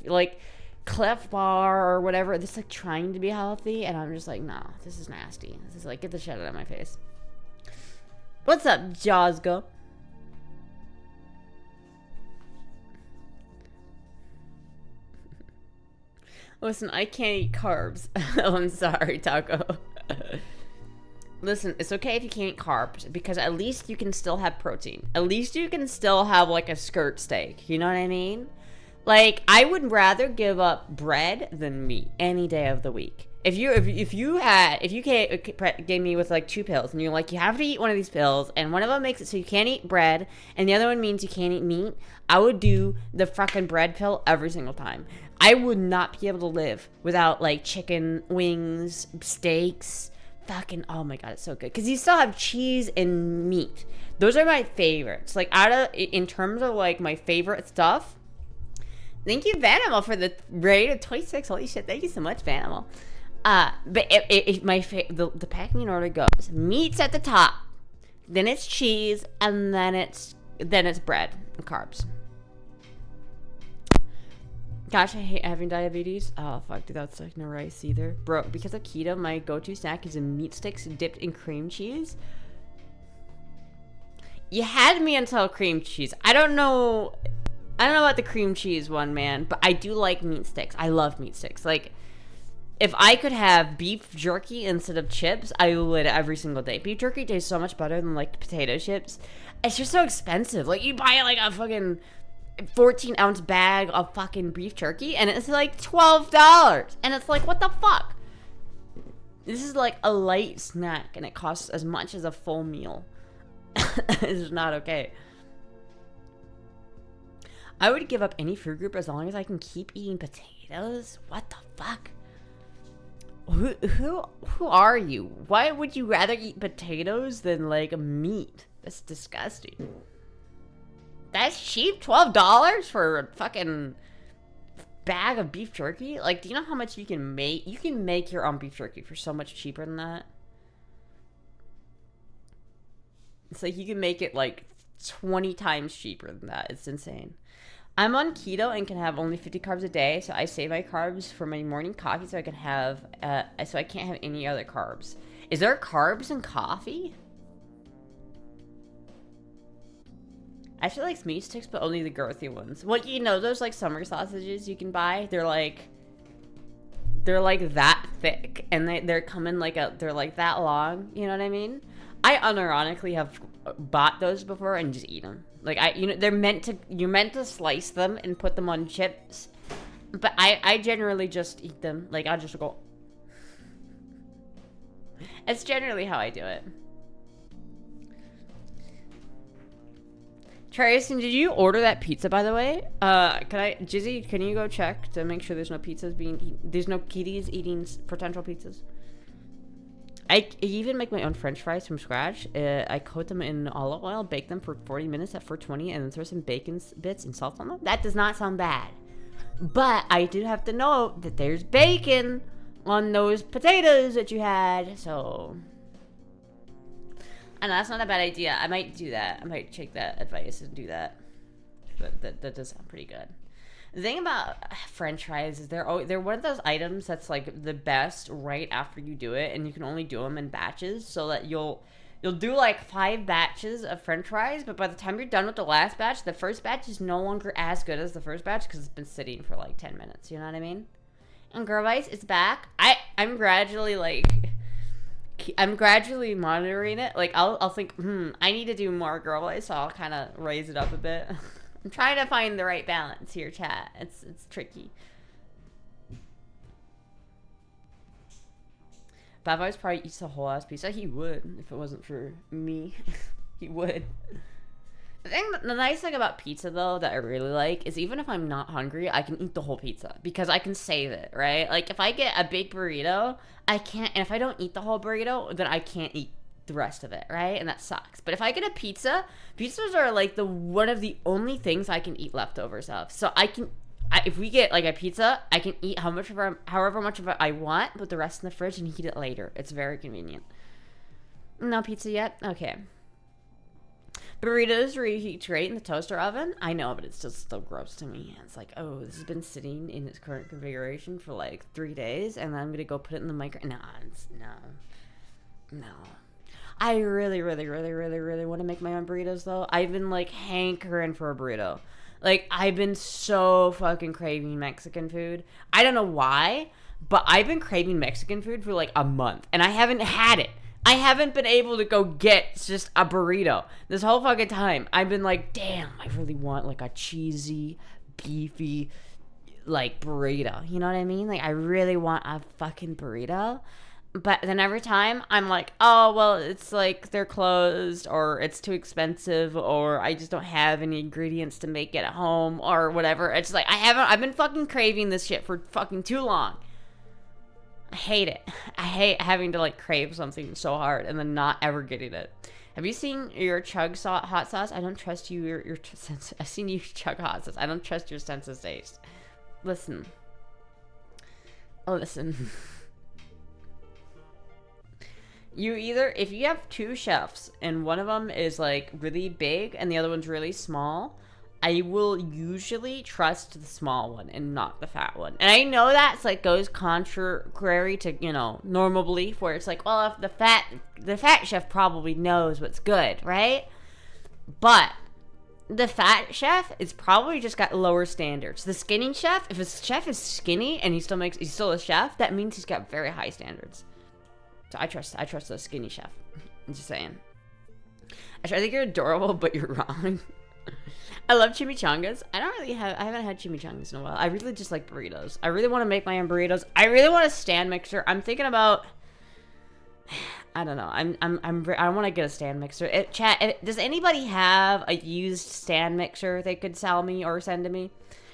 Like, Cliff Bar or whatever, this like trying to be healthy, and I'm just like, no, this is nasty. This is like, get the shit out of my face. What's up, Jazgo? Listen, I can't eat carbs. Oh, I'm sorry, Taco. Listen, it's okay if you can't eat carbs, because at least you can still have protein. At least you can still have, like, a skirt steak. You know what I mean? Like, I would rather give up bread than meat any day of the week. If you gave me with, like, 2 pills, and you're like, you have to eat one of these pills, and one of them makes it so you can't eat bread, and the other one means you can't eat meat, I would do the fucking bread pill every single time. I would not be able to live without, like, chicken wings, steaks, fucking, oh my god, it's so good. Because you still have cheese and meat. Those are my favorites. Like, in terms of, like, my favorite stuff, thank you, Vanimal, for the raid of 26. Holy shit, thank you so much, Vanimal. But the packing order goes, meats at the top, then it's cheese, and then it's bread and carbs. Gosh, I hate having diabetes. Oh, fuck, dude, that's like no rice either. Bro, because of keto, my go-to snack is a meat sticks dipped in cream cheese. You had me until cream cheese. I don't know about the cream cheese one, man, but I do like meat sticks. I love meat sticks. Like, if I could have beef jerky instead of chips, I would every single day. Beef jerky tastes so much better than, like, potato chips. It's just so expensive. Like, you buy, like, a fucking 14-ounce bag of fucking beef jerky, and it's like $12. And it's like, what the fuck? This is like a light snack, and it costs as much as a full meal. It's not okay. I would give up any food group as long as I can keep eating potatoes. What the fuck? Who are you? Why would you rather eat potatoes than like meat? That's disgusting. That's cheap. $12 for a fucking bag of beef jerky? Like, do you know how much you can make? You can make your own beef jerky for so much cheaper than that. It's like you can make it like 20 times cheaper than that. It's insane. I'm on keto and can have only 50 carbs a day, so I save my carbs for my morning coffee so I can have, so I can't have any other carbs. Is there carbs in coffee? I feel like meat sticks, but only the girthy ones. Well, you know, those like summer sausages you can buy, they're like that thick, and they're coming like they're like that long. You know what I mean? I unironically have bought those before and just eat them. Like you're meant to slice them and put them on chips, but I generally just eat them. Like I'll just go. It's generally how I do it. Trayson, did you order that pizza, by the way? Jizzy, can you go check to make sure there's no pizzas being eaten? There's no kitties eating potential pizzas? I even make my own french fries from scratch. I coat them in olive oil, bake them for 40 minutes at 420, and then throw some bacon bits and salt on them. That does not sound bad. But I do have to know that there's bacon on those potatoes that you had, so... I know, that's not a bad idea. I might do that. I might take that advice and do that. But that does sound pretty good. The thing about french fries is they're one of those items that's like the best right after you do it, and you can only do them in batches, so that you'll do like 5 batches of french fries, but by the time you're done with the last batch, the first batch is no longer as good as the first batch because it's been sitting for like 10 minutes. You know what I mean? And Girl Vice is back. I'm gradually monitoring it. Like I'll think, I need to do more Girl Vice, so I'll kind of raise it up a bit. I'm trying to find the right balance here, chat. It's tricky. Bad probably eats a whole ass pizza. He would if it wasn't for me. He would. The nice thing about pizza though that I really like is even if I'm not hungry, I can eat the whole pizza because I can save it, right? Like if I get a big burrito, I can't, and if I don't eat the whole burrito, then I can't eat the rest of it, right? And that sucks. But if I get a pizza, pizzas are like one of the only things I can eat leftovers of. So if we get like a pizza, I can eat however much of it I want, put the rest in the fridge and eat it later. It's very convenient. No pizza yet? Okay. Burritos reheat great in the toaster oven. I know, but it's just still gross to me. It's like, oh, this has been sitting in its current configuration for like 3 days, and then I'm gonna go put it in the microwave. No. I really want to make my own burritos, though. I've been, like, hankering for a burrito. Like, I've been so fucking craving Mexican food. I don't know why, but I've been craving Mexican food for, like, a month. And I haven't had it. I haven't been able to go get just a burrito. This whole fucking time, I've been like, damn, I really want, like, a cheesy, beefy, like, burrito. You know what I mean? Like, I really want a fucking burrito. But then every time I'm like, oh, well, it's like they're closed or it's too expensive or I just don't have any ingredients to make it at home or whatever. It's like I've been fucking craving this shit for fucking too long. I hate it. I hate having to like crave something so hard and then not ever getting it. Have you seen your chug hot sauce? I don't trust you. Your sense. I've seen you chug hot sauce. I don't trust your sense of taste. Listen. You either, if you have two chefs and one of them is like really big and the other one's really small, I will usually trust the small one and not the fat one. And I know that's like goes contrary to, you know, normal belief where it's like, well, if the fat chef probably knows what's good, right? But the fat chef is probably just got lower standards. The skinny chef, if a chef is skinny and he's still a chef, that means he's got very high standards. So I trust the skinny chef. I'm just saying. I think you're adorable, but you're wrong. I love chimichangas. I haven't had chimichangas in a while. I really just like burritos. I really want to make my own burritos. I really want a stand mixer. I'm thinking about, I don't know. I want to get a stand mixer. Does anybody have a used stand mixer they could sell me or send to me?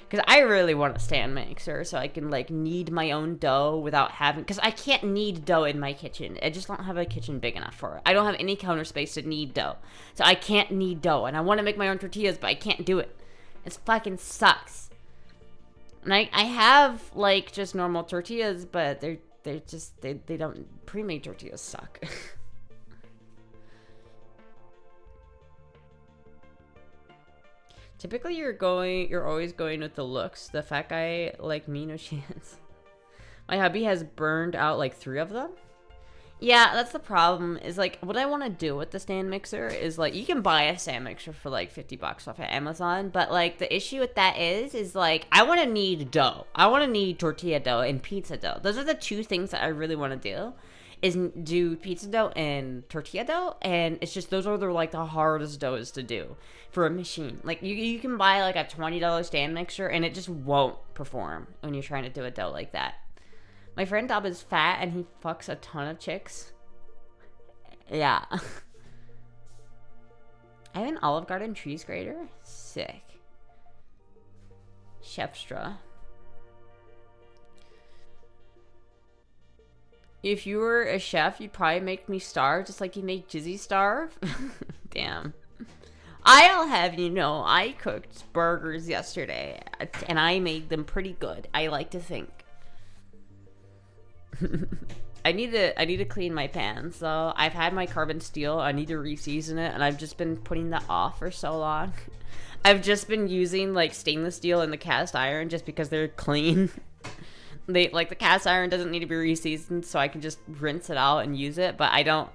Because I really want a stand mixer so I can, like, knead my own dough without having... Because I can't knead dough in my kitchen. I just don't have a kitchen big enough for it. I don't have any counter space to knead dough. So I can't knead dough. And I want to make my own tortillas, but I can't do it. It fucking sucks. And I have, like, just normal tortillas, but they're just... They don't... Pre-made tortillas suck. Typically, you're always going with the looks. The fat guy, like me, no chance. My hubby has burned out like 3 of them. Yeah, that's the problem. Is like, what I want to do with the stand mixer is like, you can buy a stand mixer for like $50 off of Amazon. But like, the issue with that is like, I want to knead dough. I want to knead tortilla dough and pizza dough. Those are the 2 things that I really want to do. Is do pizza dough and tortilla dough, and it's just those are like the hardest doughs to do for a machine. Like you can buy like a $20 stand mixer and it just won't perform when you're trying to do a dough like that. My friend Dob is fat and he fucks a ton of chicks. Yeah. I have an Olive Garden cheese grater. Sick. Chefstra. If you were a chef, you'd probably make me starve, just like you make Jizzy starve. Damn. I'll have you know, I cooked burgers yesterday, and I made them pretty good. I like to think. I need to clean my pan. So I've had my carbon steel. I need to reseason it, and I've just been putting that off for so long. I've just been using like stainless steel and the cast iron just because they're clean. Like the cast iron doesn't need to be reseasoned, so I can just rinse it out and use it. But I don't.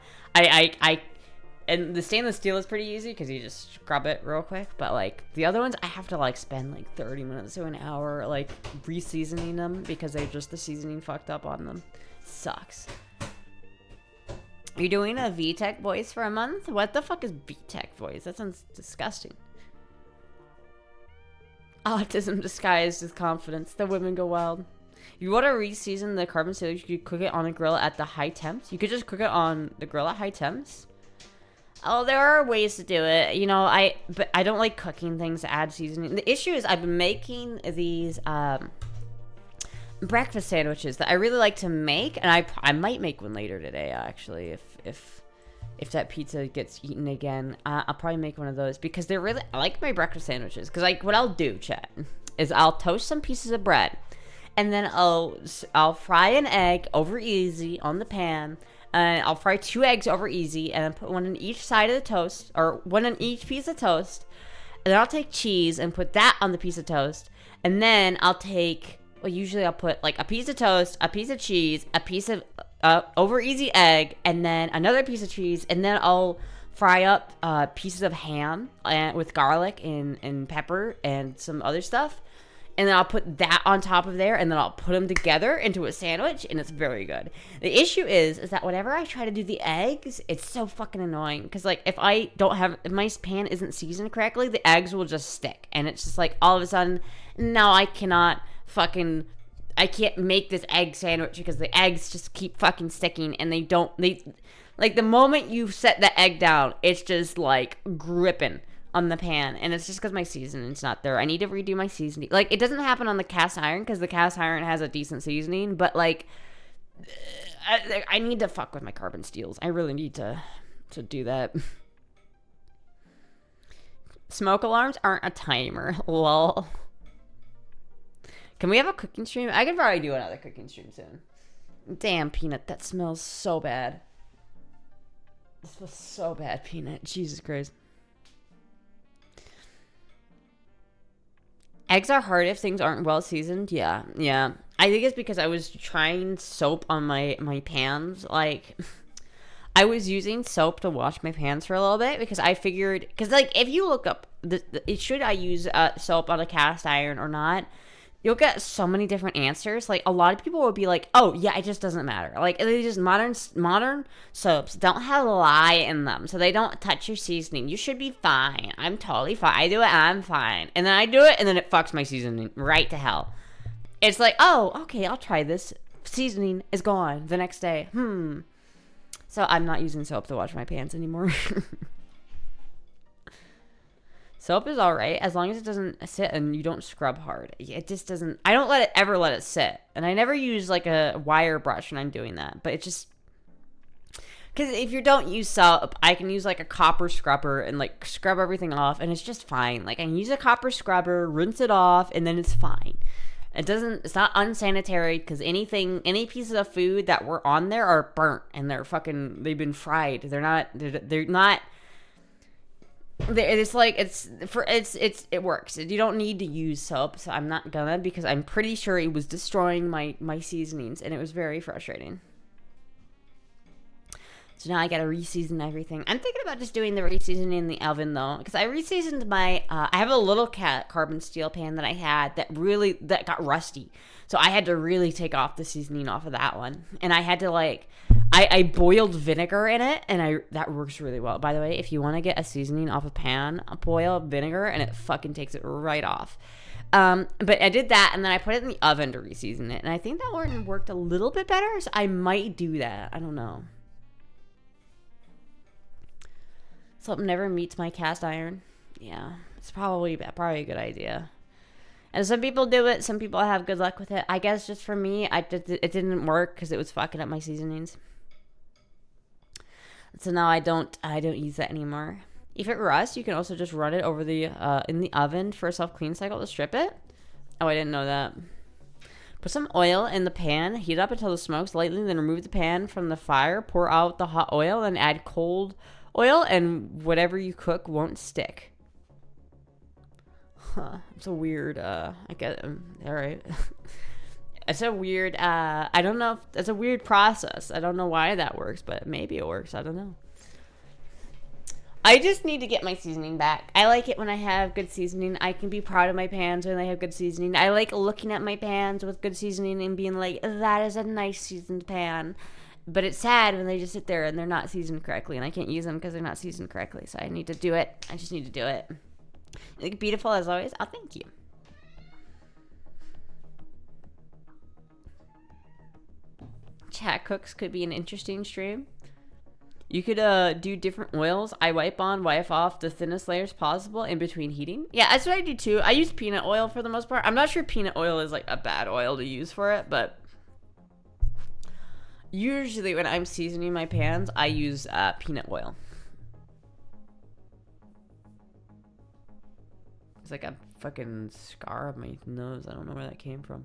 And the stainless steel is pretty easy because you just scrub it real quick. But like the other ones, I have to like spend like 30 minutes to an hour like reseasoning them because they just the seasoning fucked up on them. Sucks. You're doing a VTech voice for a month? What the fuck is VTech voice? That sounds disgusting. Autism disguised as confidence. The women go wild. You want to reseason the carbon steel, you could cook it on a grill at the high temps. You could just cook it on the grill at high temps. Oh, there are ways to do it. You know, but I don't like cooking things to add seasoning. The issue is I've been making these breakfast sandwiches that I really like to make, and I might make one later today actually if that pizza gets eaten again. I'll probably make one of those because I like my breakfast sandwiches. Because like what I'll do, chat, is I'll toast some pieces of bread. And then I'll fry an egg over easy on the pan. And I'll fry 2 eggs over easy. And then put one on each side of the toast. Or one on each piece of toast. And then I'll take cheese and put that on the piece of toast. And then I'll take... Well, usually I'll put like a piece of toast, a piece of cheese, a piece of over easy egg. And then another piece of cheese. And then I'll fry up pieces of ham with garlic and pepper and some other stuff. And then I'll put that on top of there, and then I'll put them together into a sandwich, and it's very good. The issue is that whenever I try to do the eggs, it's so fucking annoying. Because, like, if my pan isn't seasoned correctly, the eggs will just stick. And it's just like, all of a sudden, now I can't make this egg sandwich because the eggs just keep fucking sticking, and like, the moment you set the egg down, it's just, like, gripping on the pan, and it's just because my seasoning's not there. I need to redo my seasoning. Like, it doesn't happen on the cast iron because the cast iron has a decent seasoning, but like I need to fuck with my carbon steels. I really need to do that. Smoke alarms aren't a timer. Lol. Can we have a cooking stream? I could probably do another cooking stream soon. Damn, Peanut, that smells so bad. This was so bad, Peanut. Jesus Christ. Eggs are hard if things aren't well seasoned. Yeah, yeah. I think it's because I was trying soap on my pans. Like, I was using soap to wash my pans for a little bit because I figured, because like if you look up, should I use soap on a cast iron or not? You'll get so many different answers. Like a lot of people will be like, "Oh yeah, it just doesn't matter." Like they just modern soaps don't have lye in them, so they don't touch your seasoning. You should be fine. I'm totally fine. I do it, I'm fine. And then I do it, and then it fucks my seasoning right to hell. It's like, oh, okay, I'll try this. Seasoning is gone the next day. So I'm not using soap to wash my pans anymore. Soap is alright as long as it doesn't sit and you don't scrub hard. It just doesn't. I don't ever let it sit. And I never use like a wire brush when I'm doing that. But it just. Because if you don't use soap, I can use like a copper scrubber and like scrub everything off. And it's just fine. Like I can use a copper scrubber, rinse it off, and then it's fine. It's not unsanitary because any pieces of food that were on there are burnt and they've been fried. They're not. It works. You don't need to use soap, so I'm not gonna because I'm pretty sure it was destroying my seasonings and it was very frustrating. So now I gotta re-season everything. I'm thinking about just doing the re-seasoning in the oven though, because I re-seasoned my. I have a little carbon steel pan that I had that got rusty, so I had to really take off the seasoning off of that one, and I had to like. I boiled vinegar in it, and that works really well. By the way, if you want to get a seasoning off a pan, boil vinegar, and it fucking takes it right off. But I did that, and then I put it in the oven to re-season it, and I think that one worked a little bit better, so I might do that. I don't know. Something never meets my cast iron. Yeah, it's probably a good idea. And some people do it. Some people have good luck with it. I guess just for me, it didn't work because it was fucking up my seasonings. So now I don't use that anymore. If it rusts, you can also just run it over in the oven for a self-clean cycle to strip it. Oh, I didn't know that. Put some oil in the pan, heat up until the smoke's lightly, then remove the pan from the fire, pour out the hot oil, and add cold oil, and whatever you cook won't stick. Huh. It's a weird, I get all right. It's a weird, I don't know if it's a weird process. I don't know why that works, but maybe it works. I don't know. I just need to get my seasoning back. I like it when I have good seasoning. I can be proud of my pans when they have good seasoning. I like looking at my pans with good seasoning and being like, that is a nice seasoned pan. But it's sad when they just sit there and they're not seasoned correctly, and I can't use them because they're not seasoned correctly. So I need to do it. I just need to do it. You look beautiful as always. Oh, thank you. Chat cooks could be an interesting stream. You could do different oils. I wipe off the thinnest layers possible in between heating. Yeah, that's what I do too. I use peanut oil for the most part. I'm not sure peanut oil is like a bad oil to use for it, but usually when I'm seasoning my pans, I use peanut oil. It's like a fucking scar on my nose. I don't know where that came from.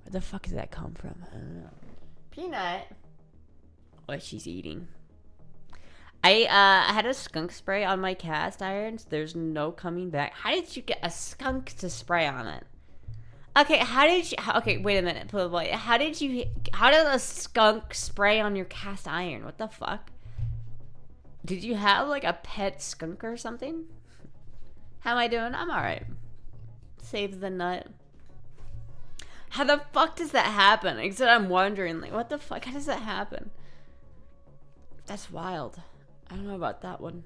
Where the fuck did that come from? I don't know. Peanut. What she's eating. I had a skunk spray on my cast irons. There's no coming back. How did you get a skunk to spray on it? Okay, okay, wait a minute. How did a skunk spray on your cast iron? What the fuck? Did you have like a pet skunk or something? How am I doing? I'm alright. Save the nut. How the fuck does that happen? Except I'm wondering, like, what the fuck? How does that happen? That's wild. I don't know about that one.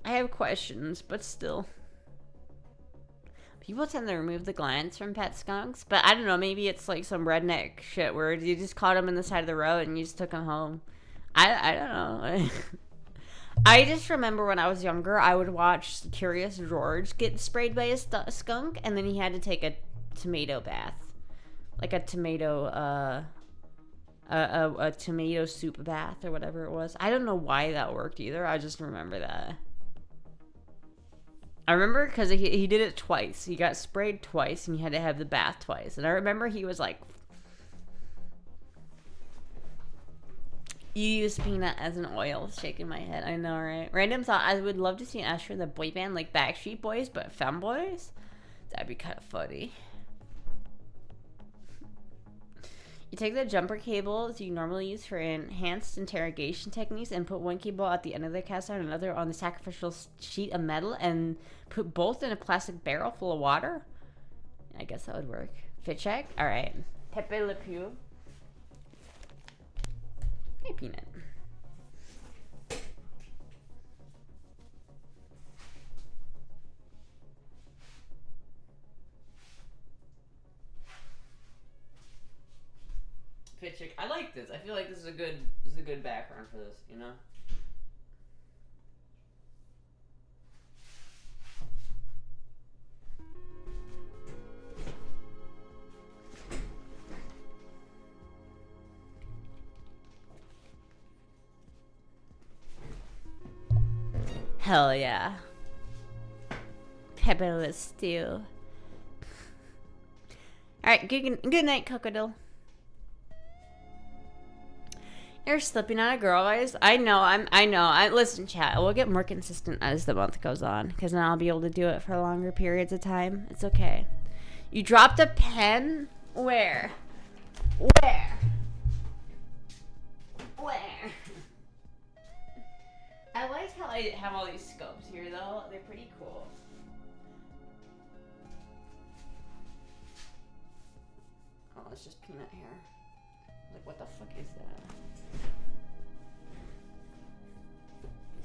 I have questions, but still. People tend to remove the glands from pet skunks, but I don't know, maybe it's like some redneck shit where you just caught them in the side of the road and you just took them home. I don't know. I just remember when I was younger, I would watch Curious George get sprayed by a skunk, and then he had to take a tomato bath. Like a tomato, a tomato soup bath or whatever it was. I don't know why that worked either. I just remember that. I remember because he did it twice. He got sprayed twice, and he had to have the bath twice. And I remember he was like You use peanut as an oil. Shaking my head. I know, right? Random thought. I would love to see Astra in the boy band like Backstreet Boys, but femboys. That'd be kind of funny. You take the jumper cables you normally use for enhanced interrogation techniques and put one cable at the end of the cast iron and another on the sacrificial sheet of metal and put both in a plastic barrel full of water. I guess that would work. Fit check? Alright. Pepe Le Pew. Hey, Peanut. Fit check. I like this. I feel like this is a good background for this, you know? Hell yeah. Pepperless stew. Alright, good night, Crocodile. You're slipping on a girl, guys. I know. Listen, chat. We'll get more consistent as the month goes on, because then I'll be able to do it for longer periods of time. It's okay. You dropped a pen? Where? Where? I like how I have all these scopes here, though. They're pretty cool. Oh, it's just peanut hair. Like, what the fuck is that?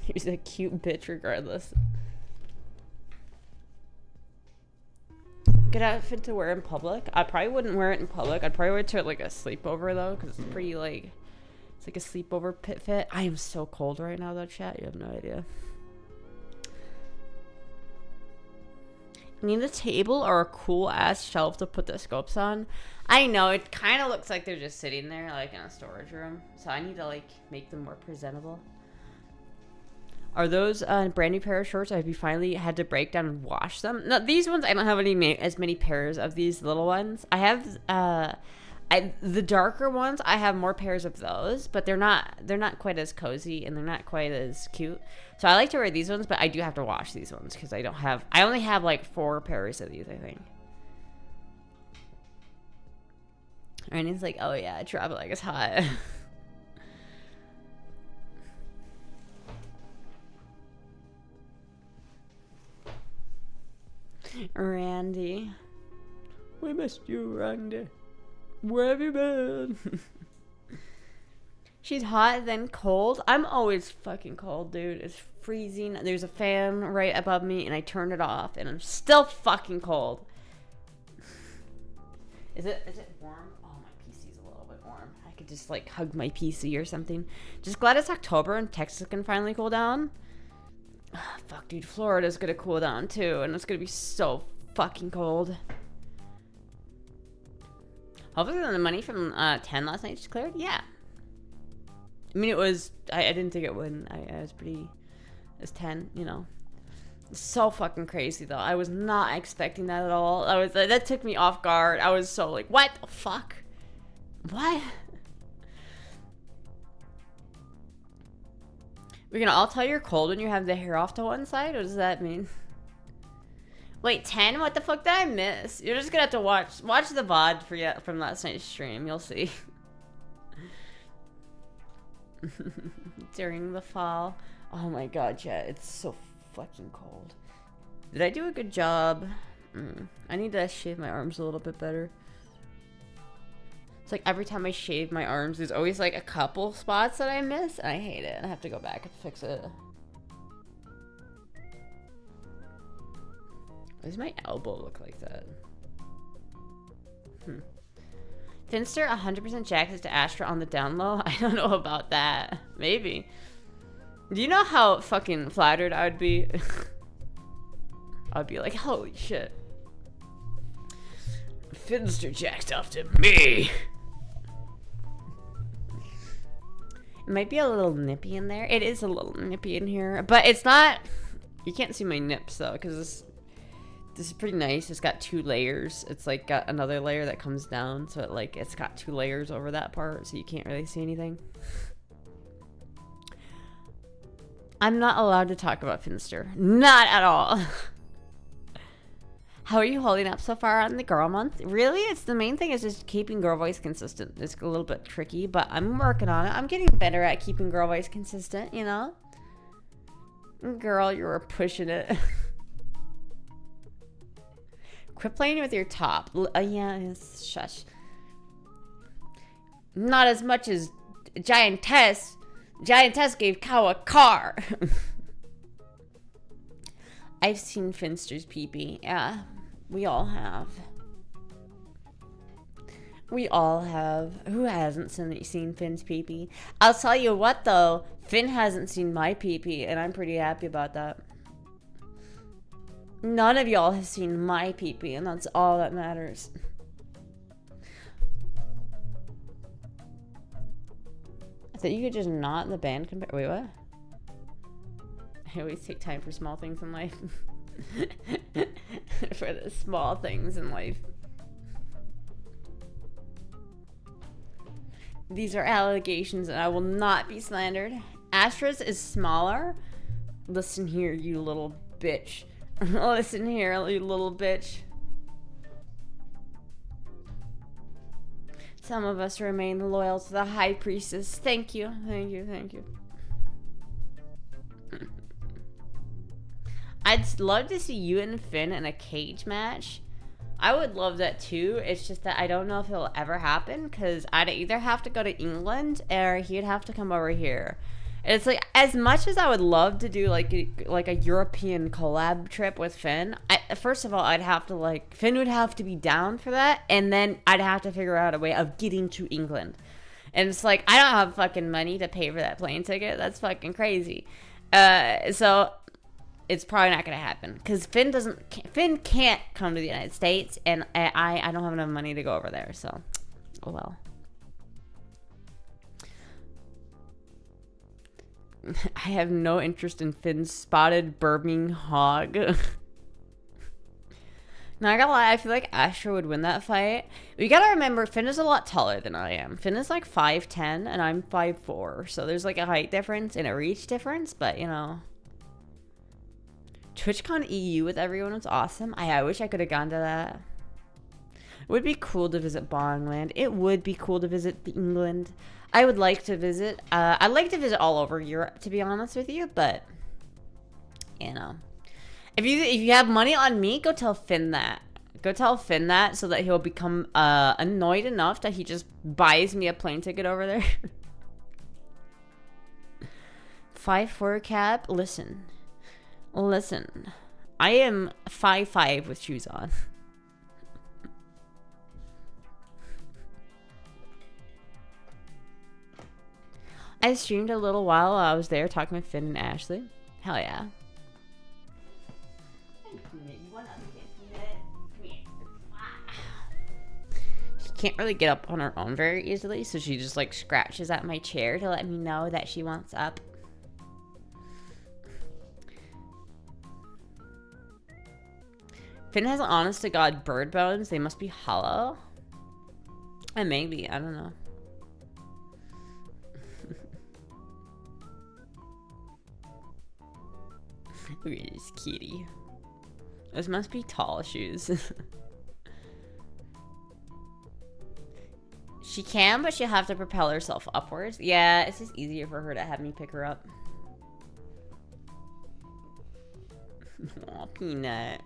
He's a cute bitch regardless. Good outfit to wear in public. I probably wouldn't wear it in public. I'd probably wear it to like a sleepover though, because it's pretty like, it's like a sleepover pit fit. I am so cold right now though, chat. You have no idea. Need a table or a cool ass shelf to put the scopes on. I know, it kind of looks like they're just sitting there like in a storage room. So I need to like make them more presentable. Are those brand new pair of shorts? Have you finally had to break down and wash them? No, these ones I don't have as many pairs of these little ones. I have the darker ones. I have more pairs of those, but they're not quite as cozy and they're not quite as cute. So I like to wear these ones, but I do have to wash these ones because I only have like 4 pairs of these, I think. And it's like, oh yeah, travel like it's hot. Randy. We missed you, Randy. Where have you been? She's hot, then cold. I'm always fucking cold, dude. It's freezing. There's a fan right above me, and I turned it off, and I'm still fucking cold. Is it warm? Oh, my PC's a little bit warm. I could just, like, hug my PC or something. Just glad it's October and Texas can finally cool down. Fuck, dude, Florida's gonna cool down too, and it's gonna be so fucking cold. Hopefully the money from 10 last night just cleared. Yeah. I mean, it was. I didn't think it would. I was pretty. It was 10, you know. It's so fucking crazy though. I was not expecting that at all. That took me off guard. I was so like, what the fuck? What? We're gonna all tell you're cold when you have the hair off to one side? What does that mean? Wait, 10? What the fuck did I miss? You're just gonna have to watch the VOD from last night's stream. You'll see. During the fall. Oh my god, yeah, it's so fucking cold. Did I do a good job? I need to shave my arms a little bit better. It's like every time I shave my arms, there's always like a couple spots that I miss, and I hate it. I have to go back and fix it. Why does my elbow look like that? Finster 100% jacks to Astra on the down low? I don't know about that. Maybe. Do you know how fucking flattered I would be? I'd be like, holy shit. Finster jacked off to me. It might be a little nippy in there. It is a little nippy in here, but it's not. You can't see my nips though, because this is pretty nice. It's got 2 layers. It's like got another layer that comes down, so it's got 2 layers over that part, so you can't really see anything. I'm not allowed to talk about Finster. Not at all. How are you holding up so far on the girl month? Really? It's the main thing is just keeping girl voice consistent. It's a little bit tricky, but I'm working on it. I'm getting better at keeping girl voice consistent, you know? Girl, you were pushing it. Quit playing with your top. Yeah, shush. Not as much as Giantess. Giantess gave Cow a car. I've seen Finster's pee-pee. Yeah, we all have. We all have. Who hasn't seen Finn's pee-pee? I'll tell you what, though. Finn hasn't seen my pee-pee, and I'm pretty happy about that. None of y'all has seen my pee-pee, and that's all that matters. I thought you could just not in the band compare. Wait, what? I always take time for small things in life. For the small things in life. These are allegations and I will not be slandered. Astra's is smaller. Listen here, you little bitch. Listen here, you little bitch. Some of us remain loyal to the High Priestess. Thank you, thank you, thank you. I'd love to see you and Finn in a cage match. I would love that too. It's just that I don't know if it'll ever happen because I'd either have to go to England or he'd have to come over here. And it's like, as much as I would love to do like a European collab trip with Finn, first of all, I'd have to Finn would have to be down for that, and then I'd have to figure out a way of getting to England. And it's like, I don't have fucking money to pay for that plane ticket. That's fucking crazy. So it's probably not gonna happen because Finn can't come to the United States, and I don't have enough money to go over there. So, oh well. I have no interest in Finn's spotted Birmingham hog. Not gonna lie, I feel like Astra would win that fight. You gotta remember, Finn is a lot taller than I am. Finn is like 5'10", and I'm 5'4", so there's like a height difference and a reach difference, but you know. TwitchCon EU with everyone was awesome. I wish I could have gone to that. It would be cool to visit Bongland. It would be cool to visit England. I would like to visit. I'd like to visit all over Europe, to be honest with you, but you know, if you have money on me, go tell Finn that. Go tell Finn that so that he'll become annoyed enough that he just buys me a plane ticket over there. 5'4" cap. Listen. I am 5'5" with shoes on. I streamed a little while I was there talking with Finn and Ashley. Hell yeah. She can't really get up on her own very easily, so she just like scratches at my chair to let me know that she wants up. Finn has honest to God bird bones. They must be hollow. And maybe, I don't know. Look at this kitty. Those must be tall shoes. She can, but she'll have to propel herself upwards. Yeah, it's just easier for her to have me pick her up. Aw, Peanut.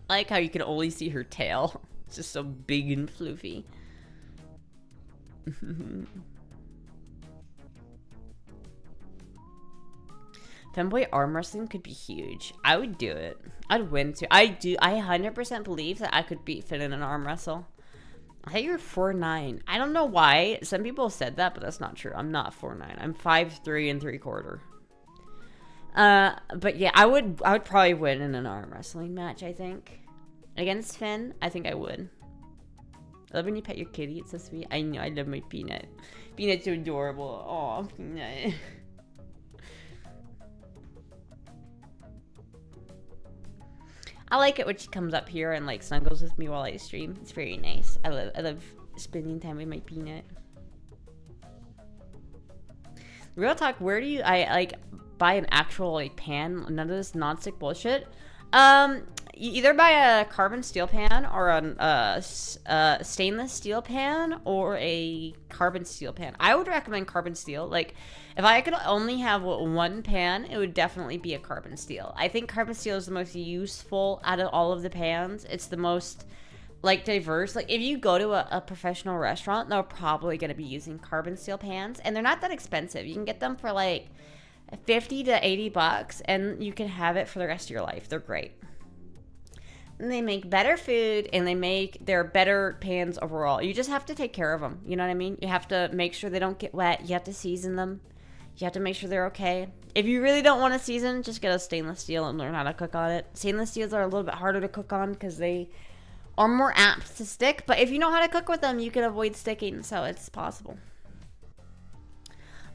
I like how you can only see her tail. It's just so big and floofy. Femboy arm wrestling could be huge. I would do it. I'd win too. I 100% believe that I could beat Finn in an arm wrestle. I thought you were 4'9". I don't know why. Some people said that, but that's not true. I'm not 4'9". I'm 5'3 3/4". But yeah, I would probably win in an arm wrestling match, I think. Against Finn, I think I would. I love when you pet your kitty. It's so sweet. I know. I love my Peanut. Peanut's so adorable. Aw, Peanut. I like it when she comes up here and like snuggles with me while I stream. It's very nice. I love spending time with my Peanut. Real talk, where do you I like buy an actual like pan? None of this non-stick bullshit. You either buy a carbon steel pan or a stainless steel pan or a carbon steel pan. I would recommend carbon steel. Like, if I could only have one pan, it would definitely be a carbon steel. I think carbon steel is the most useful out of all of the pans. It's the most like diverse. Like, if you go to a professional restaurant, they're probably going to be using carbon steel pans, and they're not that expensive. You can get them for like 50 to 80 bucks, and you can have it for the rest of your life. They're great. And they make better food, and they're better pans overall. You just have to take care of them. You know what I mean? You have to make sure they don't get wet. You have to season them. You have to make sure they're okay. If you really don't want to season, just get a stainless steel and learn how to cook on it. Stainless steels are a little bit harder to cook on because they are more apt to stick. But if you know how to cook with them, you can avoid sticking, so it's possible.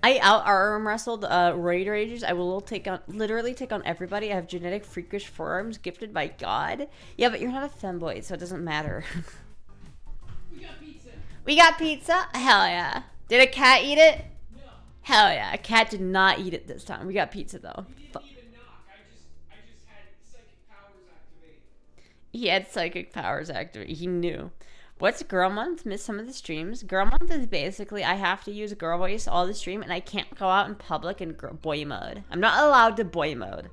I arm wrestled Roid Ragers. I will literally take on everybody. I have genetic freakish forearms gifted by God. Yeah, but you're not a femboy, so it doesn't matter. We got pizza. We got pizza? Hell yeah. Did a cat eat it? No. Hell yeah. A cat did not eat it this time. We got pizza though. He didn't even knock. I just had psychic powers activated. He had psychic powers activated. He knew. What's girl month? Missed some of the streams. Girl month is basically I have to use girl voice all the stream, and I can't go out in public in boy mode. I'm not allowed to boy mode,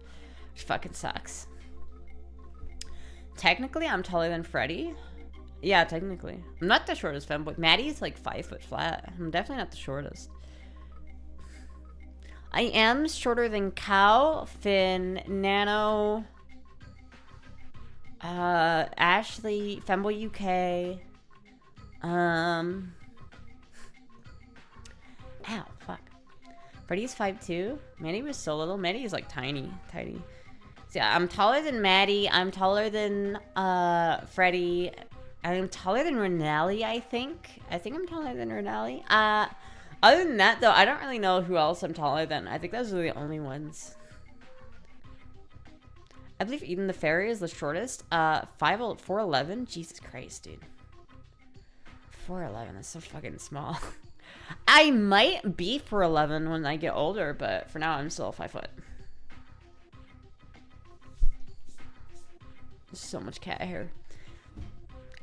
which fucking sucks. Technically, I'm taller than Freddy. Yeah, technically. I'm not the shortest femboy. Maddie's like 5 foot flat. I'm definitely not the shortest. I am shorter than Cow, Finn, Nano, Ashley, Femboy UK. Ow, fuck. Freddy's 5'2". Maddie was so little. Maddie is like tiny. So yeah, I'm taller than Maddie. I'm taller than Freddy. I'm taller than Renali, I think. I think I'm taller than Renali. Other than that, though, I don't really know who else I'm taller than. I think those are the only ones. I believe Eden the Fairy is the shortest. 4'11". Jesus Christ, dude. 4'11". That's so fucking small. I might be 4'11" when I get older, but for now I'm still 5 foot. There's so much cat hair.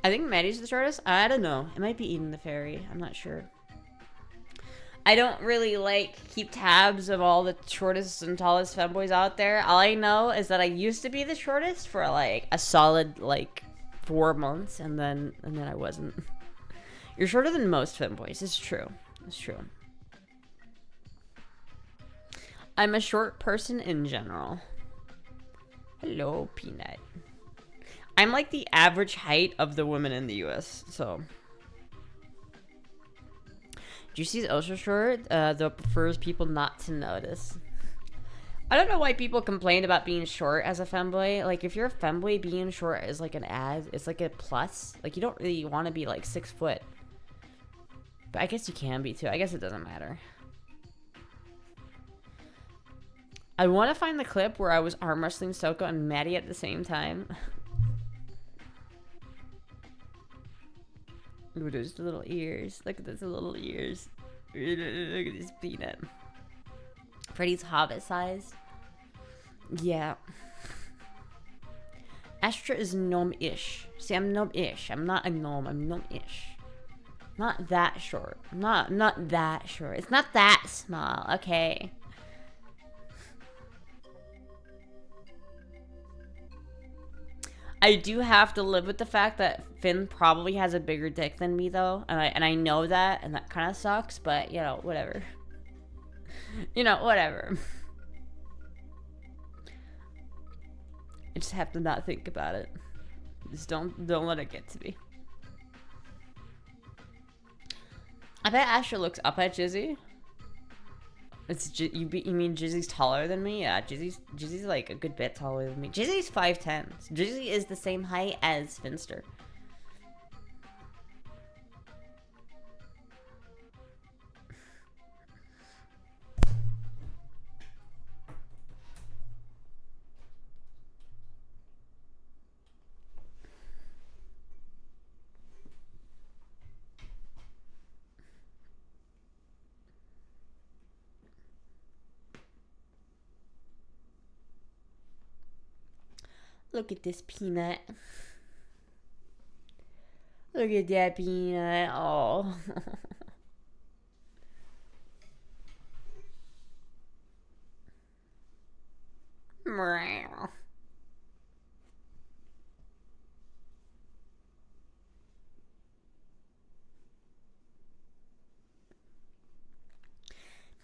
I think Maddie's the shortest. I don't know. It might be Eden the Fairy. I'm not sure. I don't really like keep tabs of all the shortest and tallest femboys out there. All I know is that I used to be the shortest for like a solid like 4 months, and then I wasn't. You're shorter than most femboys. It's true. It's true. I'm a short person in general. Hello, Peanut. I'm like the average height of the women in the US, so. Juicy's also short, though prefers people not to notice. I don't know why people complain about being short as a femboy. Like, if you're a femboy, being short is like an ad. It's like a plus. Like, you don't really want to be like 6 foot. But I guess you can be too. I guess it doesn't matter. I want to find the clip where I was arm wrestling Soko and Maddie at the same time. Ooh, those little ears. Look at those little ears. Look at this peanut. Freddy's hobbit sized. Yeah. Astra is gnome-ish. See, I'm gnome-ish. I'm not a gnome. I'm gnome-ish. Not that short. Not that short. It's not that small. Okay. I do have to live with the fact that Finn probably has a bigger dick than me, though, and I know that, and that kind of sucks. But you know, whatever. You know, whatever. I just have to not think about it. Just don't let it get to me. I bet Asher looks up at Jizzy. You mean Jizzy's taller than me? Yeah, Jizzy's like a good bit taller than me. Jizzy's 5'10". Jizzy is the same height as Finster. Look at this peanut. Look at that peanut. Oh. Meow.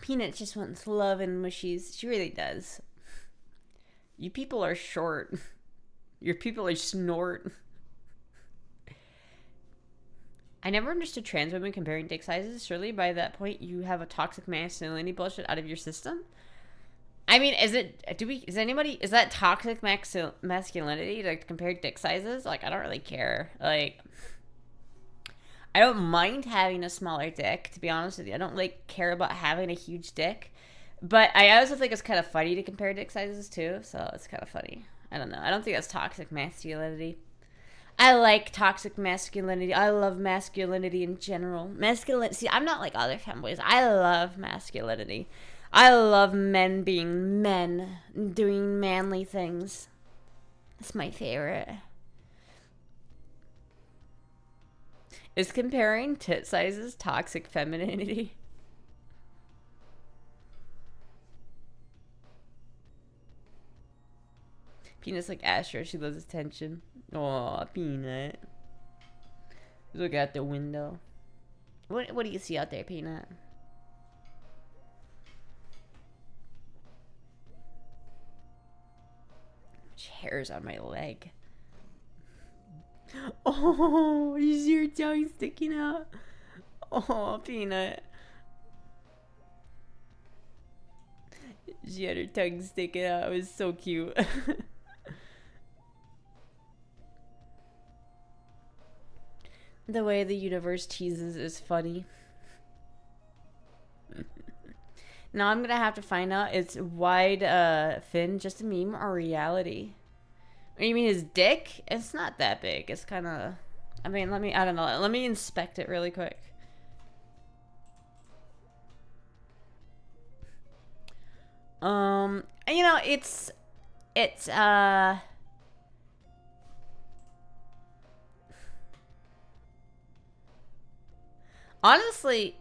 Peanut just wants love and mushies. She really does. You people are short. Your people are snort. I never understood trans women comparing dick sizes. Surely by that point you have a toxic masculinity bullshit out of your system. I mean, is that toxic masculinity to compare dick sizes? Like, I don't really care. Like, I don't mind having a smaller dick, to be honest with you. I don't, like, care about having a huge dick. But I also think it's kind of funny to compare dick sizes, too. So it's kind of funny. I don't know. I don't think that's toxic masculinity. I like toxic masculinity. I love masculinity in general. Masculinity. See, I'm not like other femboys. I love masculinity. I love men being men, doing manly things. That's my favorite. Is comparing tit sizes toxic femininity? Peanut's like Astra. She loves attention. Aw, Peanut. Look out the window. What do you see out there, Peanut? Hairs on my leg. Oh, you see your tongue sticking out? Oh, Peanut. She had her tongue sticking out. It was so cute. The way the universe teases is funny. Now I'm gonna have to find out, it's wide fin just a meme or reality? What, you mean his dick? It's not that big. It's kind of... I mean, I don't know. Let me inspect it really quick. You know, it's honestly,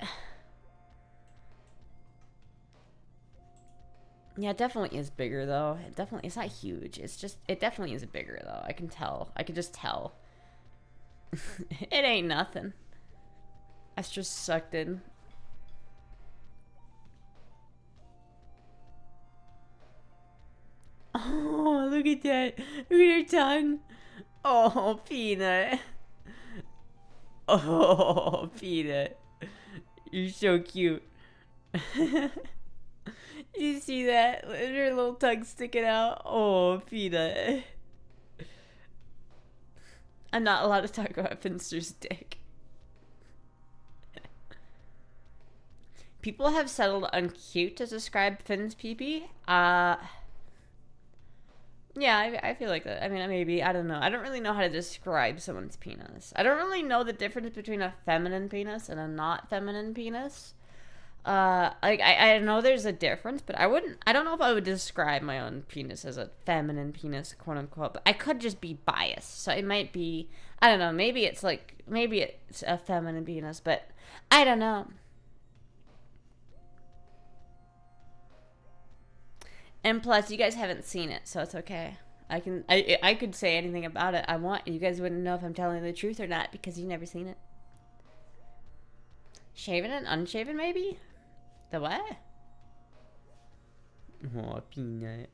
yeah, it definitely is bigger though. It's not huge. It definitely is bigger though. I can tell. I can just tell. It ain't nothing. That's just sucked in. Oh, look at that. Look at her tongue. Oh, Peanut. Oh, Peanut. You're so cute. You see that? Her little tongue sticking out. Oh, Peanut. I'm not allowed to talk about Finster's dick. People have settled on cute to describe Finn's pee-pee. Yeah, I feel like that. I mean, maybe. I don't know. I don't really know how to describe someone's penis. I don't really know the difference between a feminine penis and a not feminine penis. Like, I know there's a difference, but I don't know if I would describe my own penis as a feminine penis, quote unquote. But I could just be biased. So it might be, I don't know, maybe it's a feminine penis, but I don't know. And plus, you guys haven't seen it, so it's okay. I could say anything about it I want. You guys wouldn't know if I'm telling the truth or not because you've never seen it. Shaven and unshaven, maybe? The what? Oh, Peanut.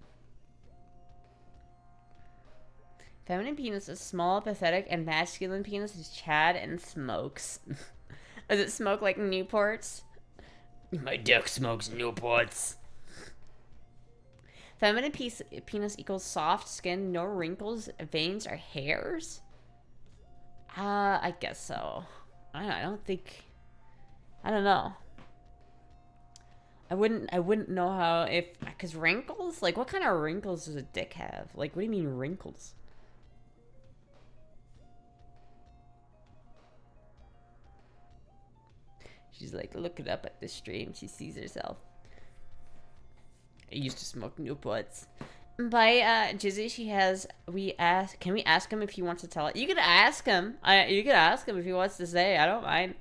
Feminine penis is small, pathetic, and masculine penis is Chad and smokes. Does it smoke like Newports? My dick smokes Newports. Feminine penis equals soft skin, no wrinkles, veins, or hairs? I guess so. I don't know. I wouldn't know how cause wrinkles? Like, what kind of wrinkles does a dick have? Like, what do you mean wrinkles? She's like looking up at the stream. She sees herself. I used to smoke Newports. By Jizzy, she has. We ask. Can we ask him if he wants to tell it? You can ask him. You can ask him if he wants to say. I don't mind.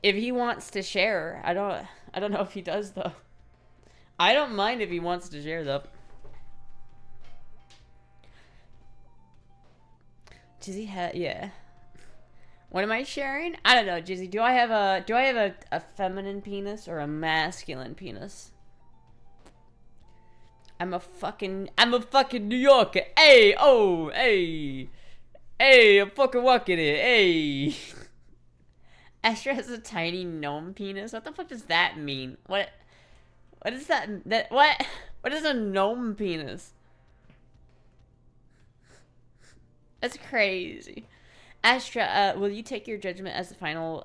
If he wants to share, I don't. I don't know if he does though. I don't mind if he wants to share though. Jizzy yeah. What am I sharing? I don't know, Jizzy. Do I have a feminine penis or a masculine penis? I'm a fucking New Yorker. Hey, oh, hey. Hey, I'm fucking walking it. Hey. Astra has a tiny gnome penis. What the fuck does that mean? What is that? What is a gnome penis? That's crazy. Astra, will you take your judgment as the final,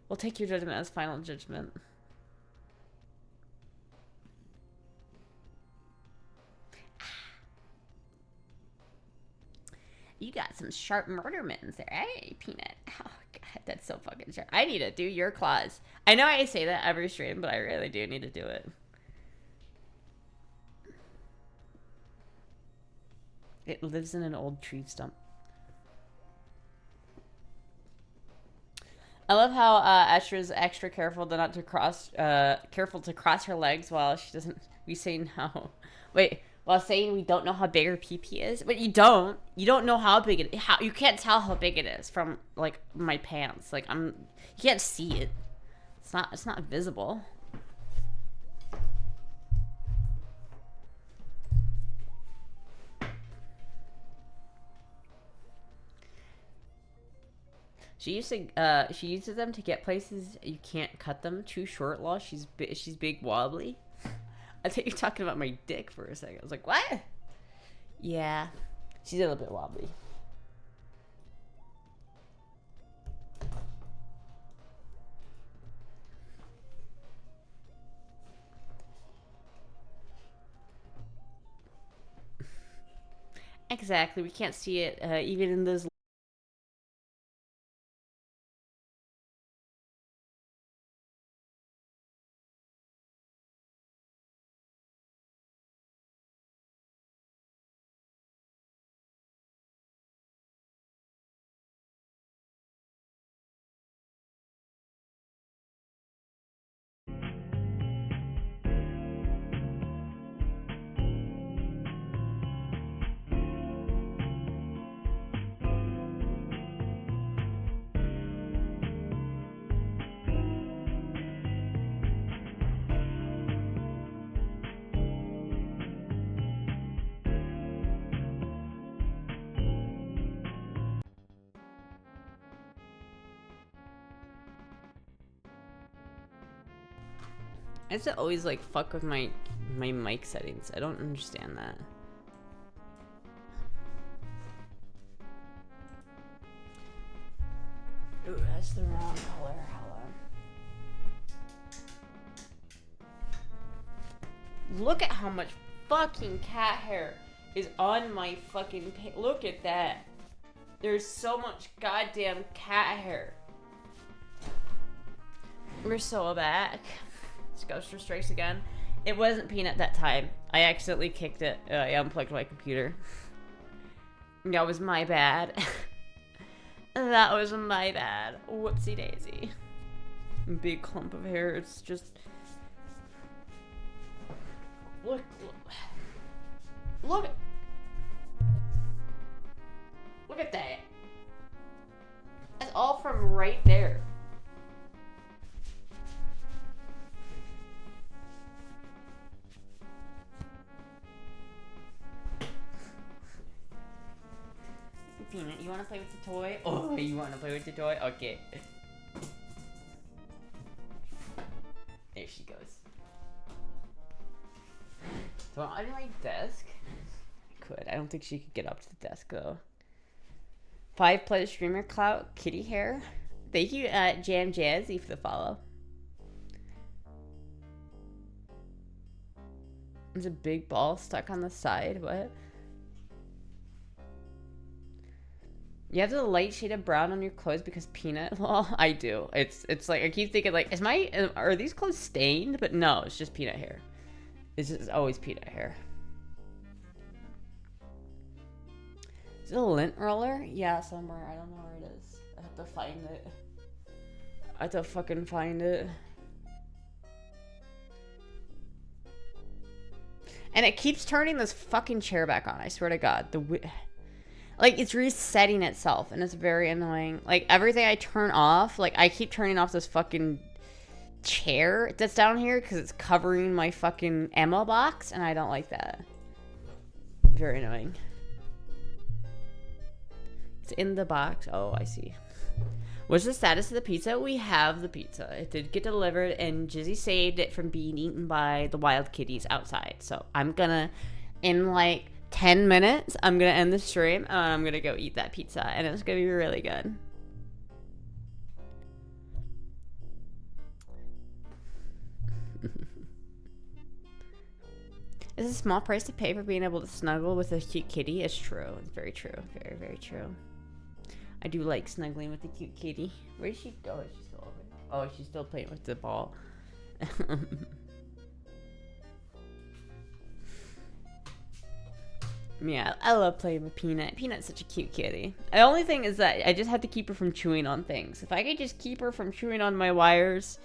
we'll take your judgment as final judgment. You got some sharp murdermans there. Hey, Peanut. Oh, God, that's so fucking sharp. I need to do your claws. I know I say that every stream, but I really do need to do it. It lives in an old tree stump. I love how Astra's extra careful to cross her legs while she doesn't. We say no. Wait. While saying we don't know how big her PP is, but you don't know how big it. You can't tell how big it is from like my pants. Like you can't see it. It's not visible. She uses them to get places you can't cut them too short. While she's big wobbly. I think you're talking about my dick for a second. I was like, what? Yeah. She's a little bit wobbly. Exactly. We can't see it even in those. I used to always like fuck with my mic settings. I don't understand that. Ooh, that's the wrong color. Hello. Look at how much fucking cat hair is on my fucking look at that. There's so much goddamn cat hair. We're so back. Ghoster strikes again. It wasn't Peanut that time. I accidentally kicked it. I unplugged my computer. That was my bad. That was my bad. Whoopsie daisy. Big clump of hair. It's just. Look. Look at that. That's all from right there. Peanut, you want to play with the toy? Oh, you want to play with the toy? Okay. There she goes. So under my desk? I could. I don't think she could get up to the desk though. 5 player streamer clout, kitty hair. Thank you, Jam Jazzy, for the follow. There's a big ball stuck on the side. What? You have the light shade of brown on your clothes because Peanut. Well, I do. It's like I keep thinking like, are these clothes stained? But no, it's just Peanut hair. It's just always Peanut hair. Is it a lint roller? Yeah, somewhere. I don't know where it is. I have to find it. I have to fucking find it. And it keeps turning this fucking chair back on. I swear to God. Like, it's resetting itself, and it's very annoying. Like, everything I turn off, like, I keep turning off this fucking chair that's down here because it's covering my fucking ammo box, and I don't like that. Very annoying. It's in the box. Oh, I see. What's the status of the pizza? We have the pizza. It did get delivered, and Jizzy saved it from being eaten by the wild kitties outside. So I'm gonna, in like 10 minutes, I'm gonna end the stream, and I'm gonna go eat that pizza, and it's gonna be really good. It's a small price to pay for being able to snuggle with a cute kitty. It's true. It's very true. Very, very true. I do like snuggling with the cute kitty. Where did she go? Is she still over there? Oh, she's still playing with the ball. Yeah, I love playing with Peanut. Peanut's such a cute kitty. The only thing is that I just have to keep her from chewing on things. If I could just keep her from chewing on my wires,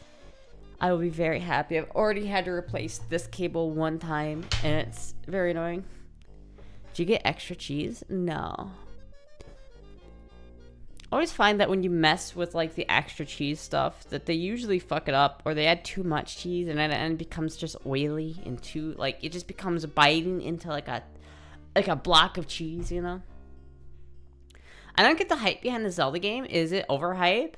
I will be very happy. I've already had to replace this cable one time, and it's very annoying. Did you get extra cheese? No. I always find that when you mess with like the extra cheese stuff, that they usually fuck it up, or they add too much cheese, and then it becomes just oily and too, like, it just becomes biting into like a block of cheese, you know? I don't get the hype behind the Zelda game. Is it overhyped?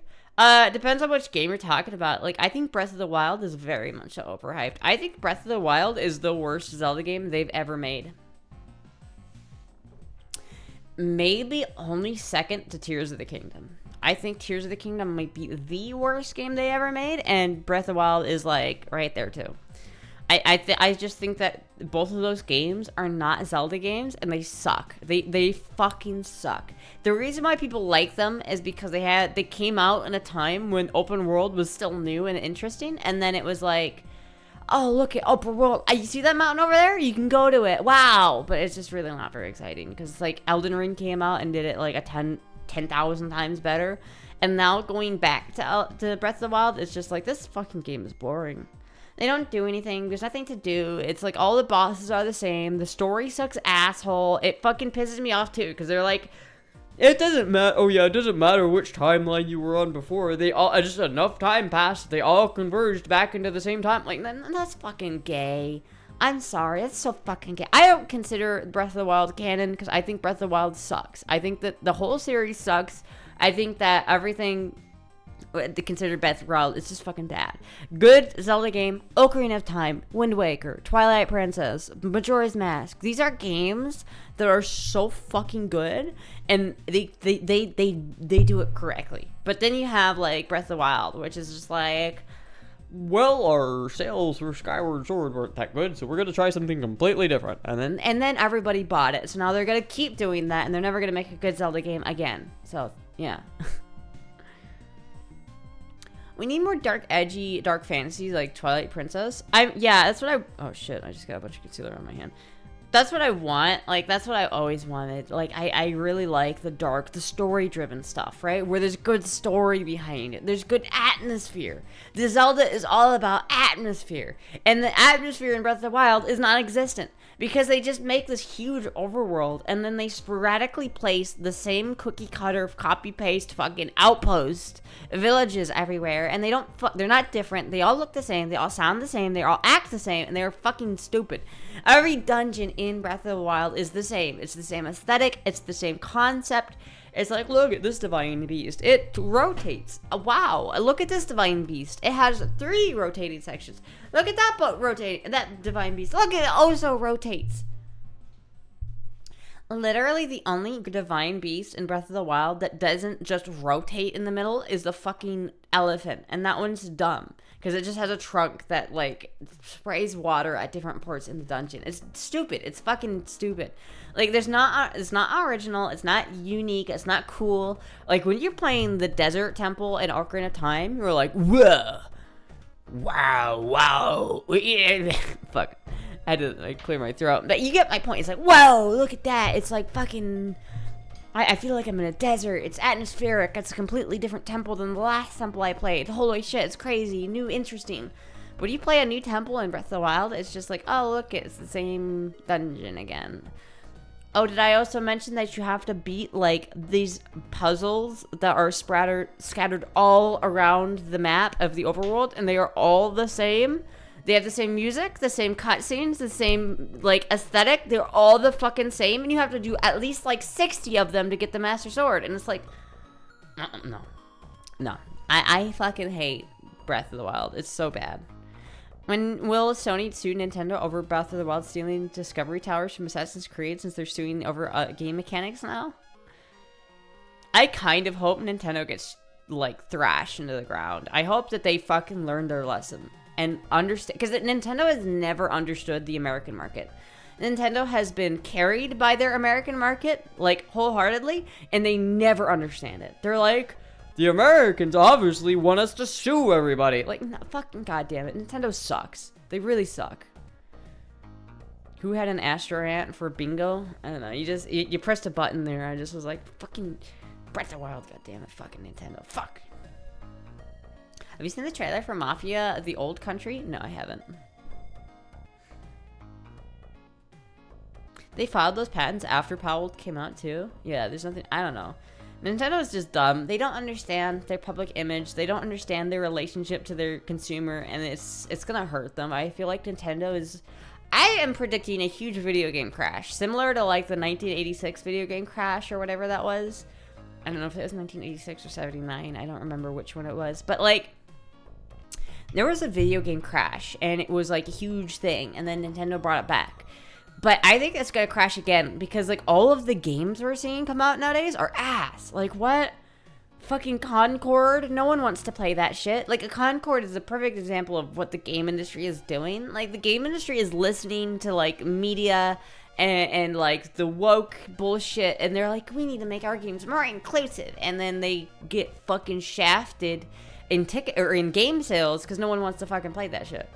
Depends on which game you're talking about. Like, I think Breath of the Wild is very much so overhyped. I think Breath of the Wild is the worst Zelda game they've ever made. Maybe only second to Tears of the Kingdom. I think Tears of the Kingdom might be the worst game they ever made, and Breath of the Wild is like right there too. I just think that both of those games are not Zelda games, and they suck. They fucking suck. The reason why people like them is because they came out in a time when open world was still new and interesting, and then it was like, oh, look at open world. You see that mountain over there? You can go to it. Wow. But it's just really not very exciting, because it's like Elden Ring came out and did it like a 10,000 times better, and now going back to Breath of the Wild, it's just like, this fucking game is boring. They don't do anything. There's nothing to do. It's like all the bosses are the same. The story sucks asshole. It fucking pisses me off too, because they're like, it doesn't matter. Oh yeah, it doesn't matter which timeline you were on before. They all, just enough time passed. They all converged back into the same time. Like, that's fucking gay. I'm sorry. That's so fucking gay. I don't consider Breath of the Wild canon, because I think Breath of the Wild sucks. I think that the whole series sucks. I think that everything considered Breath of the Wild, it's just fucking bad. Good Zelda game: Ocarina of Time, Wind Waker, Twilight Princess, Majora's Mask. These are games that are so fucking good, and they do it correctly. But then you have like Breath of the Wild, which is just like, well, our sales for Skyward Sword weren't that good, so we're gonna try something completely different. And then everybody bought it, so now they're gonna keep doing that, and they're never gonna make a good Zelda game again. So yeah. We need more dark, edgy, dark fantasy like Twilight Princess. That's what oh shit, I just got a bunch of concealer on my hand. That's what I want. Like, that's what I always wanted. Like, I really like the dark, the story-driven stuff, right? Where there's good story behind it. There's good atmosphere. The Zelda is all about atmosphere. And the atmosphere in Breath of the Wild is non-existent, because they just make this huge overworld, and then they sporadically place the same cookie-cutter, copy-paste fucking outpost villages everywhere, and they're not different. They all look the same. They all sound the same. They all act the same, and they're fucking stupid. Every dungeon in Breath of the Wild is the same. It's the same aesthetic. It's the same concept. It's like, look at this divine beast. It rotates. Wow. Look at this divine beast. It has 3 rotating sections. Look at that boat rotating. That divine beast. Look at it. Also rotates. Literally the only divine beast in Breath of the Wild that doesn't just rotate in the middle is the fucking elephant. And that one's dumb, because it just has a trunk that, like, sprays water at different parts in the dungeon. It's stupid. It's fucking stupid. Like, it's not original. It's not unique. It's not cool. Like, when you're playing the Desert Temple in Ocarina of Time, you're like, whoa. Wow. Fuck. I had to, like, clear my throat. But you get my point. It's like, whoa, look at that. It's like fucking I feel like I'm in a desert. It's atmospheric. It's a completely different temple than the last temple I played. Holy shit, it's crazy, new, interesting. But when you play a new temple in Breath of the Wild, it's just like, oh, look, it's the same dungeon again. Oh, did I also mention that you have to beat, like, these puzzles that are scattered all around the map of the overworld, and they are all the same? They have the same music, the same cutscenes, the same, like, aesthetic. They're all the fucking same, and you have to do at least, like, 60 of them to get the Master Sword. And it's like, no. No. I fucking hate Breath of the Wild. It's so bad. When will Sony sue Nintendo over Breath of the Wild stealing Discovery Towers from Assassin's Creed, since they're suing over game mechanics now? I kind of hope Nintendo gets, like, thrashed into the ground. I hope that they fucking learn their lesson and understand, because Nintendo has never understood the American market. Nintendo has been carried by their American market, like, wholeheartedly, and they never understand it. They're like, the Americans obviously want us to sue everybody. Like, no, fucking goddamn it. Nintendo sucks. They really suck. Who had an Astra rant for bingo? I don't know. You pressed a button there. I just was like, fucking Breath of the Wild. Goddamn it. Fucking Nintendo. Fuck. Have you seen the trailer for Mafia: The Old Country? No, I haven't. They filed those patents after Powell came out too? Yeah, there's nothing. I don't know. Nintendo is just dumb. They don't understand their public image. They don't understand their relationship to their consumer, and it's gonna hurt them. I feel like Nintendo is... I am predicting a huge video game crash, similar to like the 1986 video game crash or whatever that was. I don't know if it was 1986 or 79. I don't remember which one it was, but like, there was a video game crash, and it was like a huge thing, and then Nintendo brought it back. But I think it's gonna crash again, because like all of the games we're seeing come out nowadays are ass. Like, what? Fucking Concord? No one wants to play that shit. Like, a Concord is a perfect example of what the game industry is doing. Like, the game industry is listening to like media and like the woke bullshit, and they're like, we need to make our games more inclusive, and then they get fucking shafted in game sales because no one wants to fucking play that shit.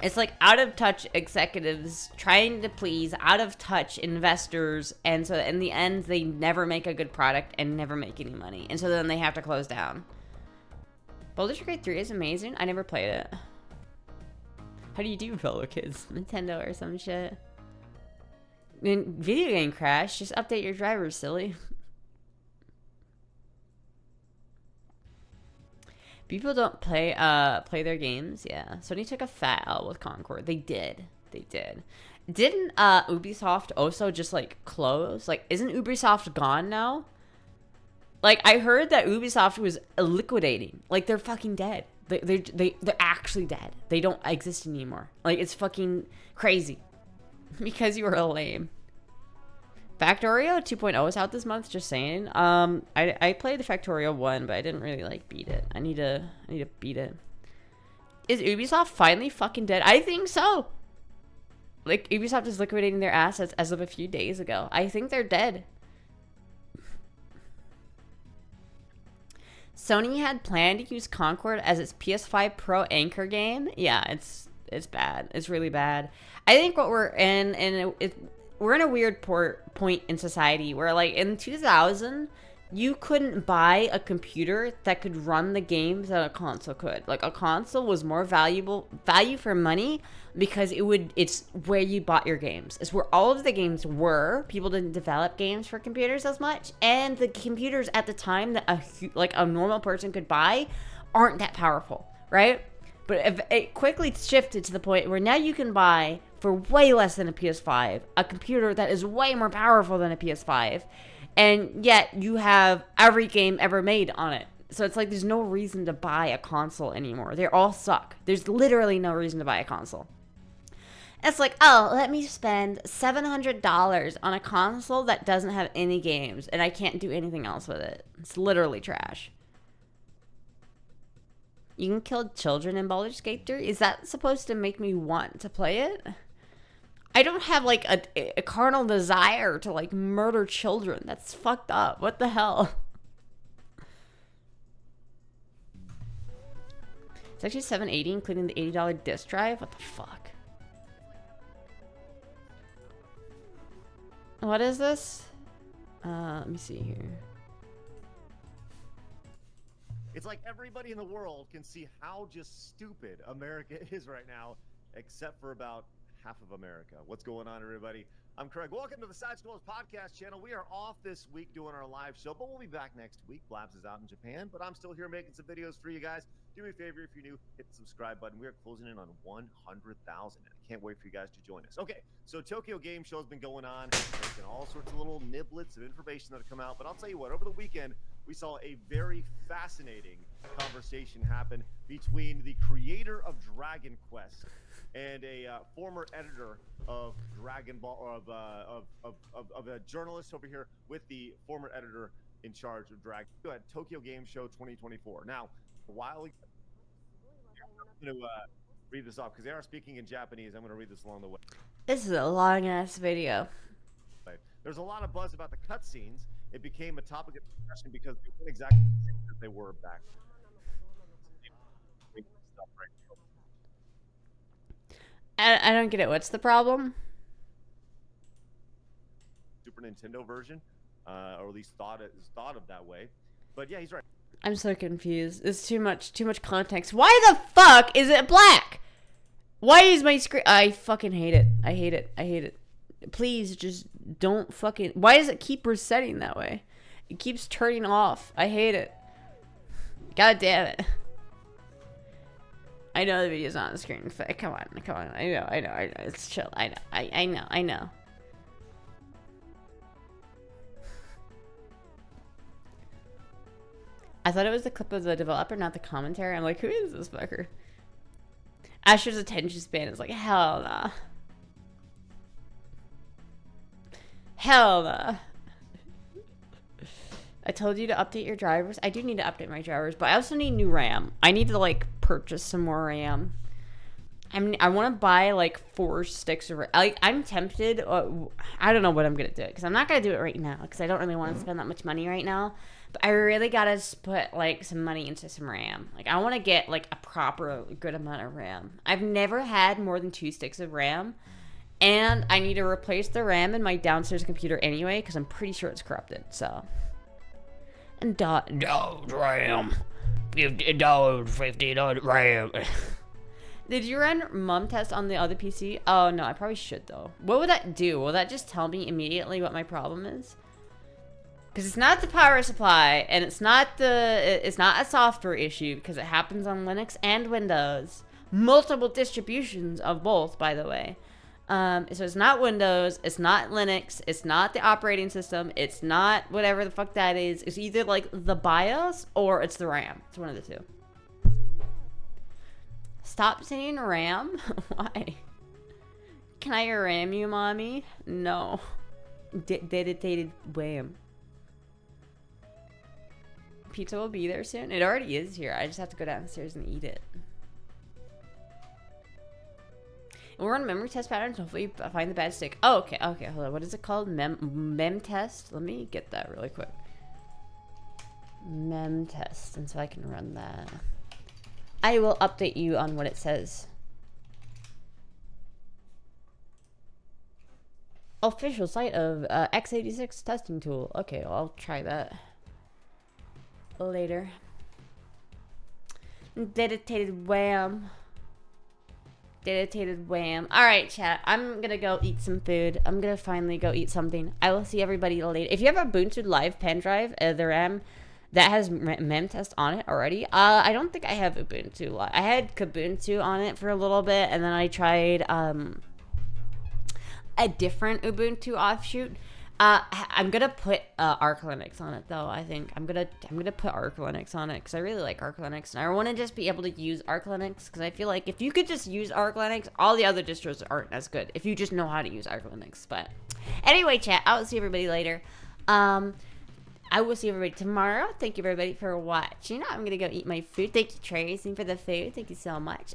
It's like out of touch executives trying to please out of touch investors, and so in the end they never make a good product and never make any money, and so then they have to close down. Baldur's Gate 3 is amazing. I never played it. How do you do, fellow kids? Nintendo or some shit. Video game crash. Just update your drivers, silly. People don't play their games. Yeah. Sony took a fat L with Concord. They did. Didn't Ubisoft also just like close? Like, isn't Ubisoft gone now? Like, I heard that Ubisoft was liquidating. Like, they're fucking dead. They're actually dead. They don't exist anymore. Like, it's fucking crazy. Because you were a lame. Factorio 2.0 is out this month, just saying. I played the Factorio 1, but I didn't really like beat it. I need to beat it. Is Ubisoft finally fucking dead? I think so. Like, Ubisoft is liquidating their assets as of a few days ago. I think they're dead. Sony had planned to use Concord as its PS5 Pro anchor game. Yeah, it's bad. It's really bad. I think what we're in, and we're in a weird point in society where, like, in 2000, you couldn't buy a computer that could run the games that a console could. Like, a console was more value for money because it's where you bought your games. It's where all of the games were. People didn't develop games for computers as much, and the computers at the time that a normal person could buy aren't that powerful, right? But it quickly shifted to the point where now you can buy, for way less than a PS5, a computer that is way more powerful than a PS5, and yet you have every game ever made on it. So it's like there's no reason to buy a console anymore. They all suck. There's literally no reason to buy a console. It's like, oh, let me spend $700 on a console that doesn't have any games, and I can't do anything else with it. It's literally trash. You can kill children in Baldur's Gate 3? Is that supposed to make me want to play it? I don't have, like, a carnal desire to, like, murder children. That's fucked up. What the hell? It's actually $780, including the $80 disk drive. What the fuck? What is this? Let me see here. It's like everybody in the world can see how just stupid America is right now, except for about half of America. What's going on, everybody? I'm Craig. Welcome to the Side Scrollers podcast channel. We are off this week doing our live show, but we'll be back next week. Blabs is out in Japan, but I'm still here making some videos for you guys. Do me a favor, if you're new, hit the subscribe button. We are closing in on 100,000. I can't wait for you guys to join us. Okay, so Tokyo Game Show has been going on. There's been all sorts of little niblets of information that have come out, but I'll tell you what, over the weekend, we saw a very fascinating conversation happen between the creator of Dragon Quest and a former editor of Dragon Ball, or of a journalist over here with the former editor in charge of Dragon at Tokyo Game Show 2024. Now, a while ago, I'm going to read this off because they are speaking in Japanese. I'm going to read this along the way. This is a long ass video. There's a lot of buzz about the cutscenes. It became a topic of discussion because they weren't exactly the same as they were back. I don't get it. What's the problem? Super Nintendo version, or at least thought of that way. But yeah, he's right. I'm so confused. It's too much context. Why the fuck is it black? Why is my screen? I fucking hate it. I hate it. I hate it. Please just don't fucking. Why does it keep resetting that way? It keeps turning off. I hate it. God damn it. I know the video's not on the screen. Come on. I know. It's chill. I know. I know. I thought it was the clip of the developer, not the commentary. I'm like, who is this fucker? Astra's attention span is like, hell nah. Hell nah. I told you to update your drivers. I do need to update my drivers, but I also need new RAM. I need to like purchase some more RAM. I want to buy like 4 sticks of. I'm tempted. I don't know what I'm gonna do because I'm not gonna do it right now because I don't really want to spend that much money right now. But I really gotta put like some money into some RAM. Like I want to get like a proper good amount of RAM. I've never had more than 2 sticks of RAM, and I need to replace the RAM in my downstairs computer anyway because I'm pretty sure it's corrupted. So. And $50 RAM. $50 RAM. Did you run mom test on the other PC? Oh no, I probably should though. What would that do? Will that just tell me immediately what my problem is? Because it's not the power supply, and it's not a software issue because it happens on Linux and Windows. Multiple distributions of both, by the way. So it's not Windows, it's not Linux, it's not the operating system, it's not whatever the fuck that is. It's either like the BIOS or it's the RAM. It's one of the two. Stop saying RAM? Why? Can I RAM you, mommy? No. Dedicated wham. Pizza will be there soon. It already is here. I just have to go downstairs and eat it. We're on memory test patterns. Hopefully find the bad stick. Oh, okay. Okay, hold on. What is it called? Mem test? Let me get that really quick. Mem test. And so I can run that. I will update you on what it says. Official site of x86 testing tool. Okay, well, I'll try that later. Dedicated wham. Dedicated wham. Alright, chat. I'm gonna go eat some food. I'm gonna finally go eat something. I will see everybody later. If you have a Ubuntu Live pen drive, the RAM that has mem test on it already. I don't think I have Ubuntu Live. I had Kubuntu on it for a little bit, and then I tried a different Ubuntu offshoot. I'm gonna put Arch Linux on it though. I think I'm gonna put Arch Linux on it because I really like Arch Linux and I want to just be able to use Arch Linux because I feel like if you could just use Arch Linux, all the other distros aren't as good if you just know how to use Arch Linux. But anyway, chat, I will see everybody later. I will see everybody tomorrow. Thank you everybody for watching. I'm gonna go eat my food. Thank you, Tracy, for the food. Thank you so much.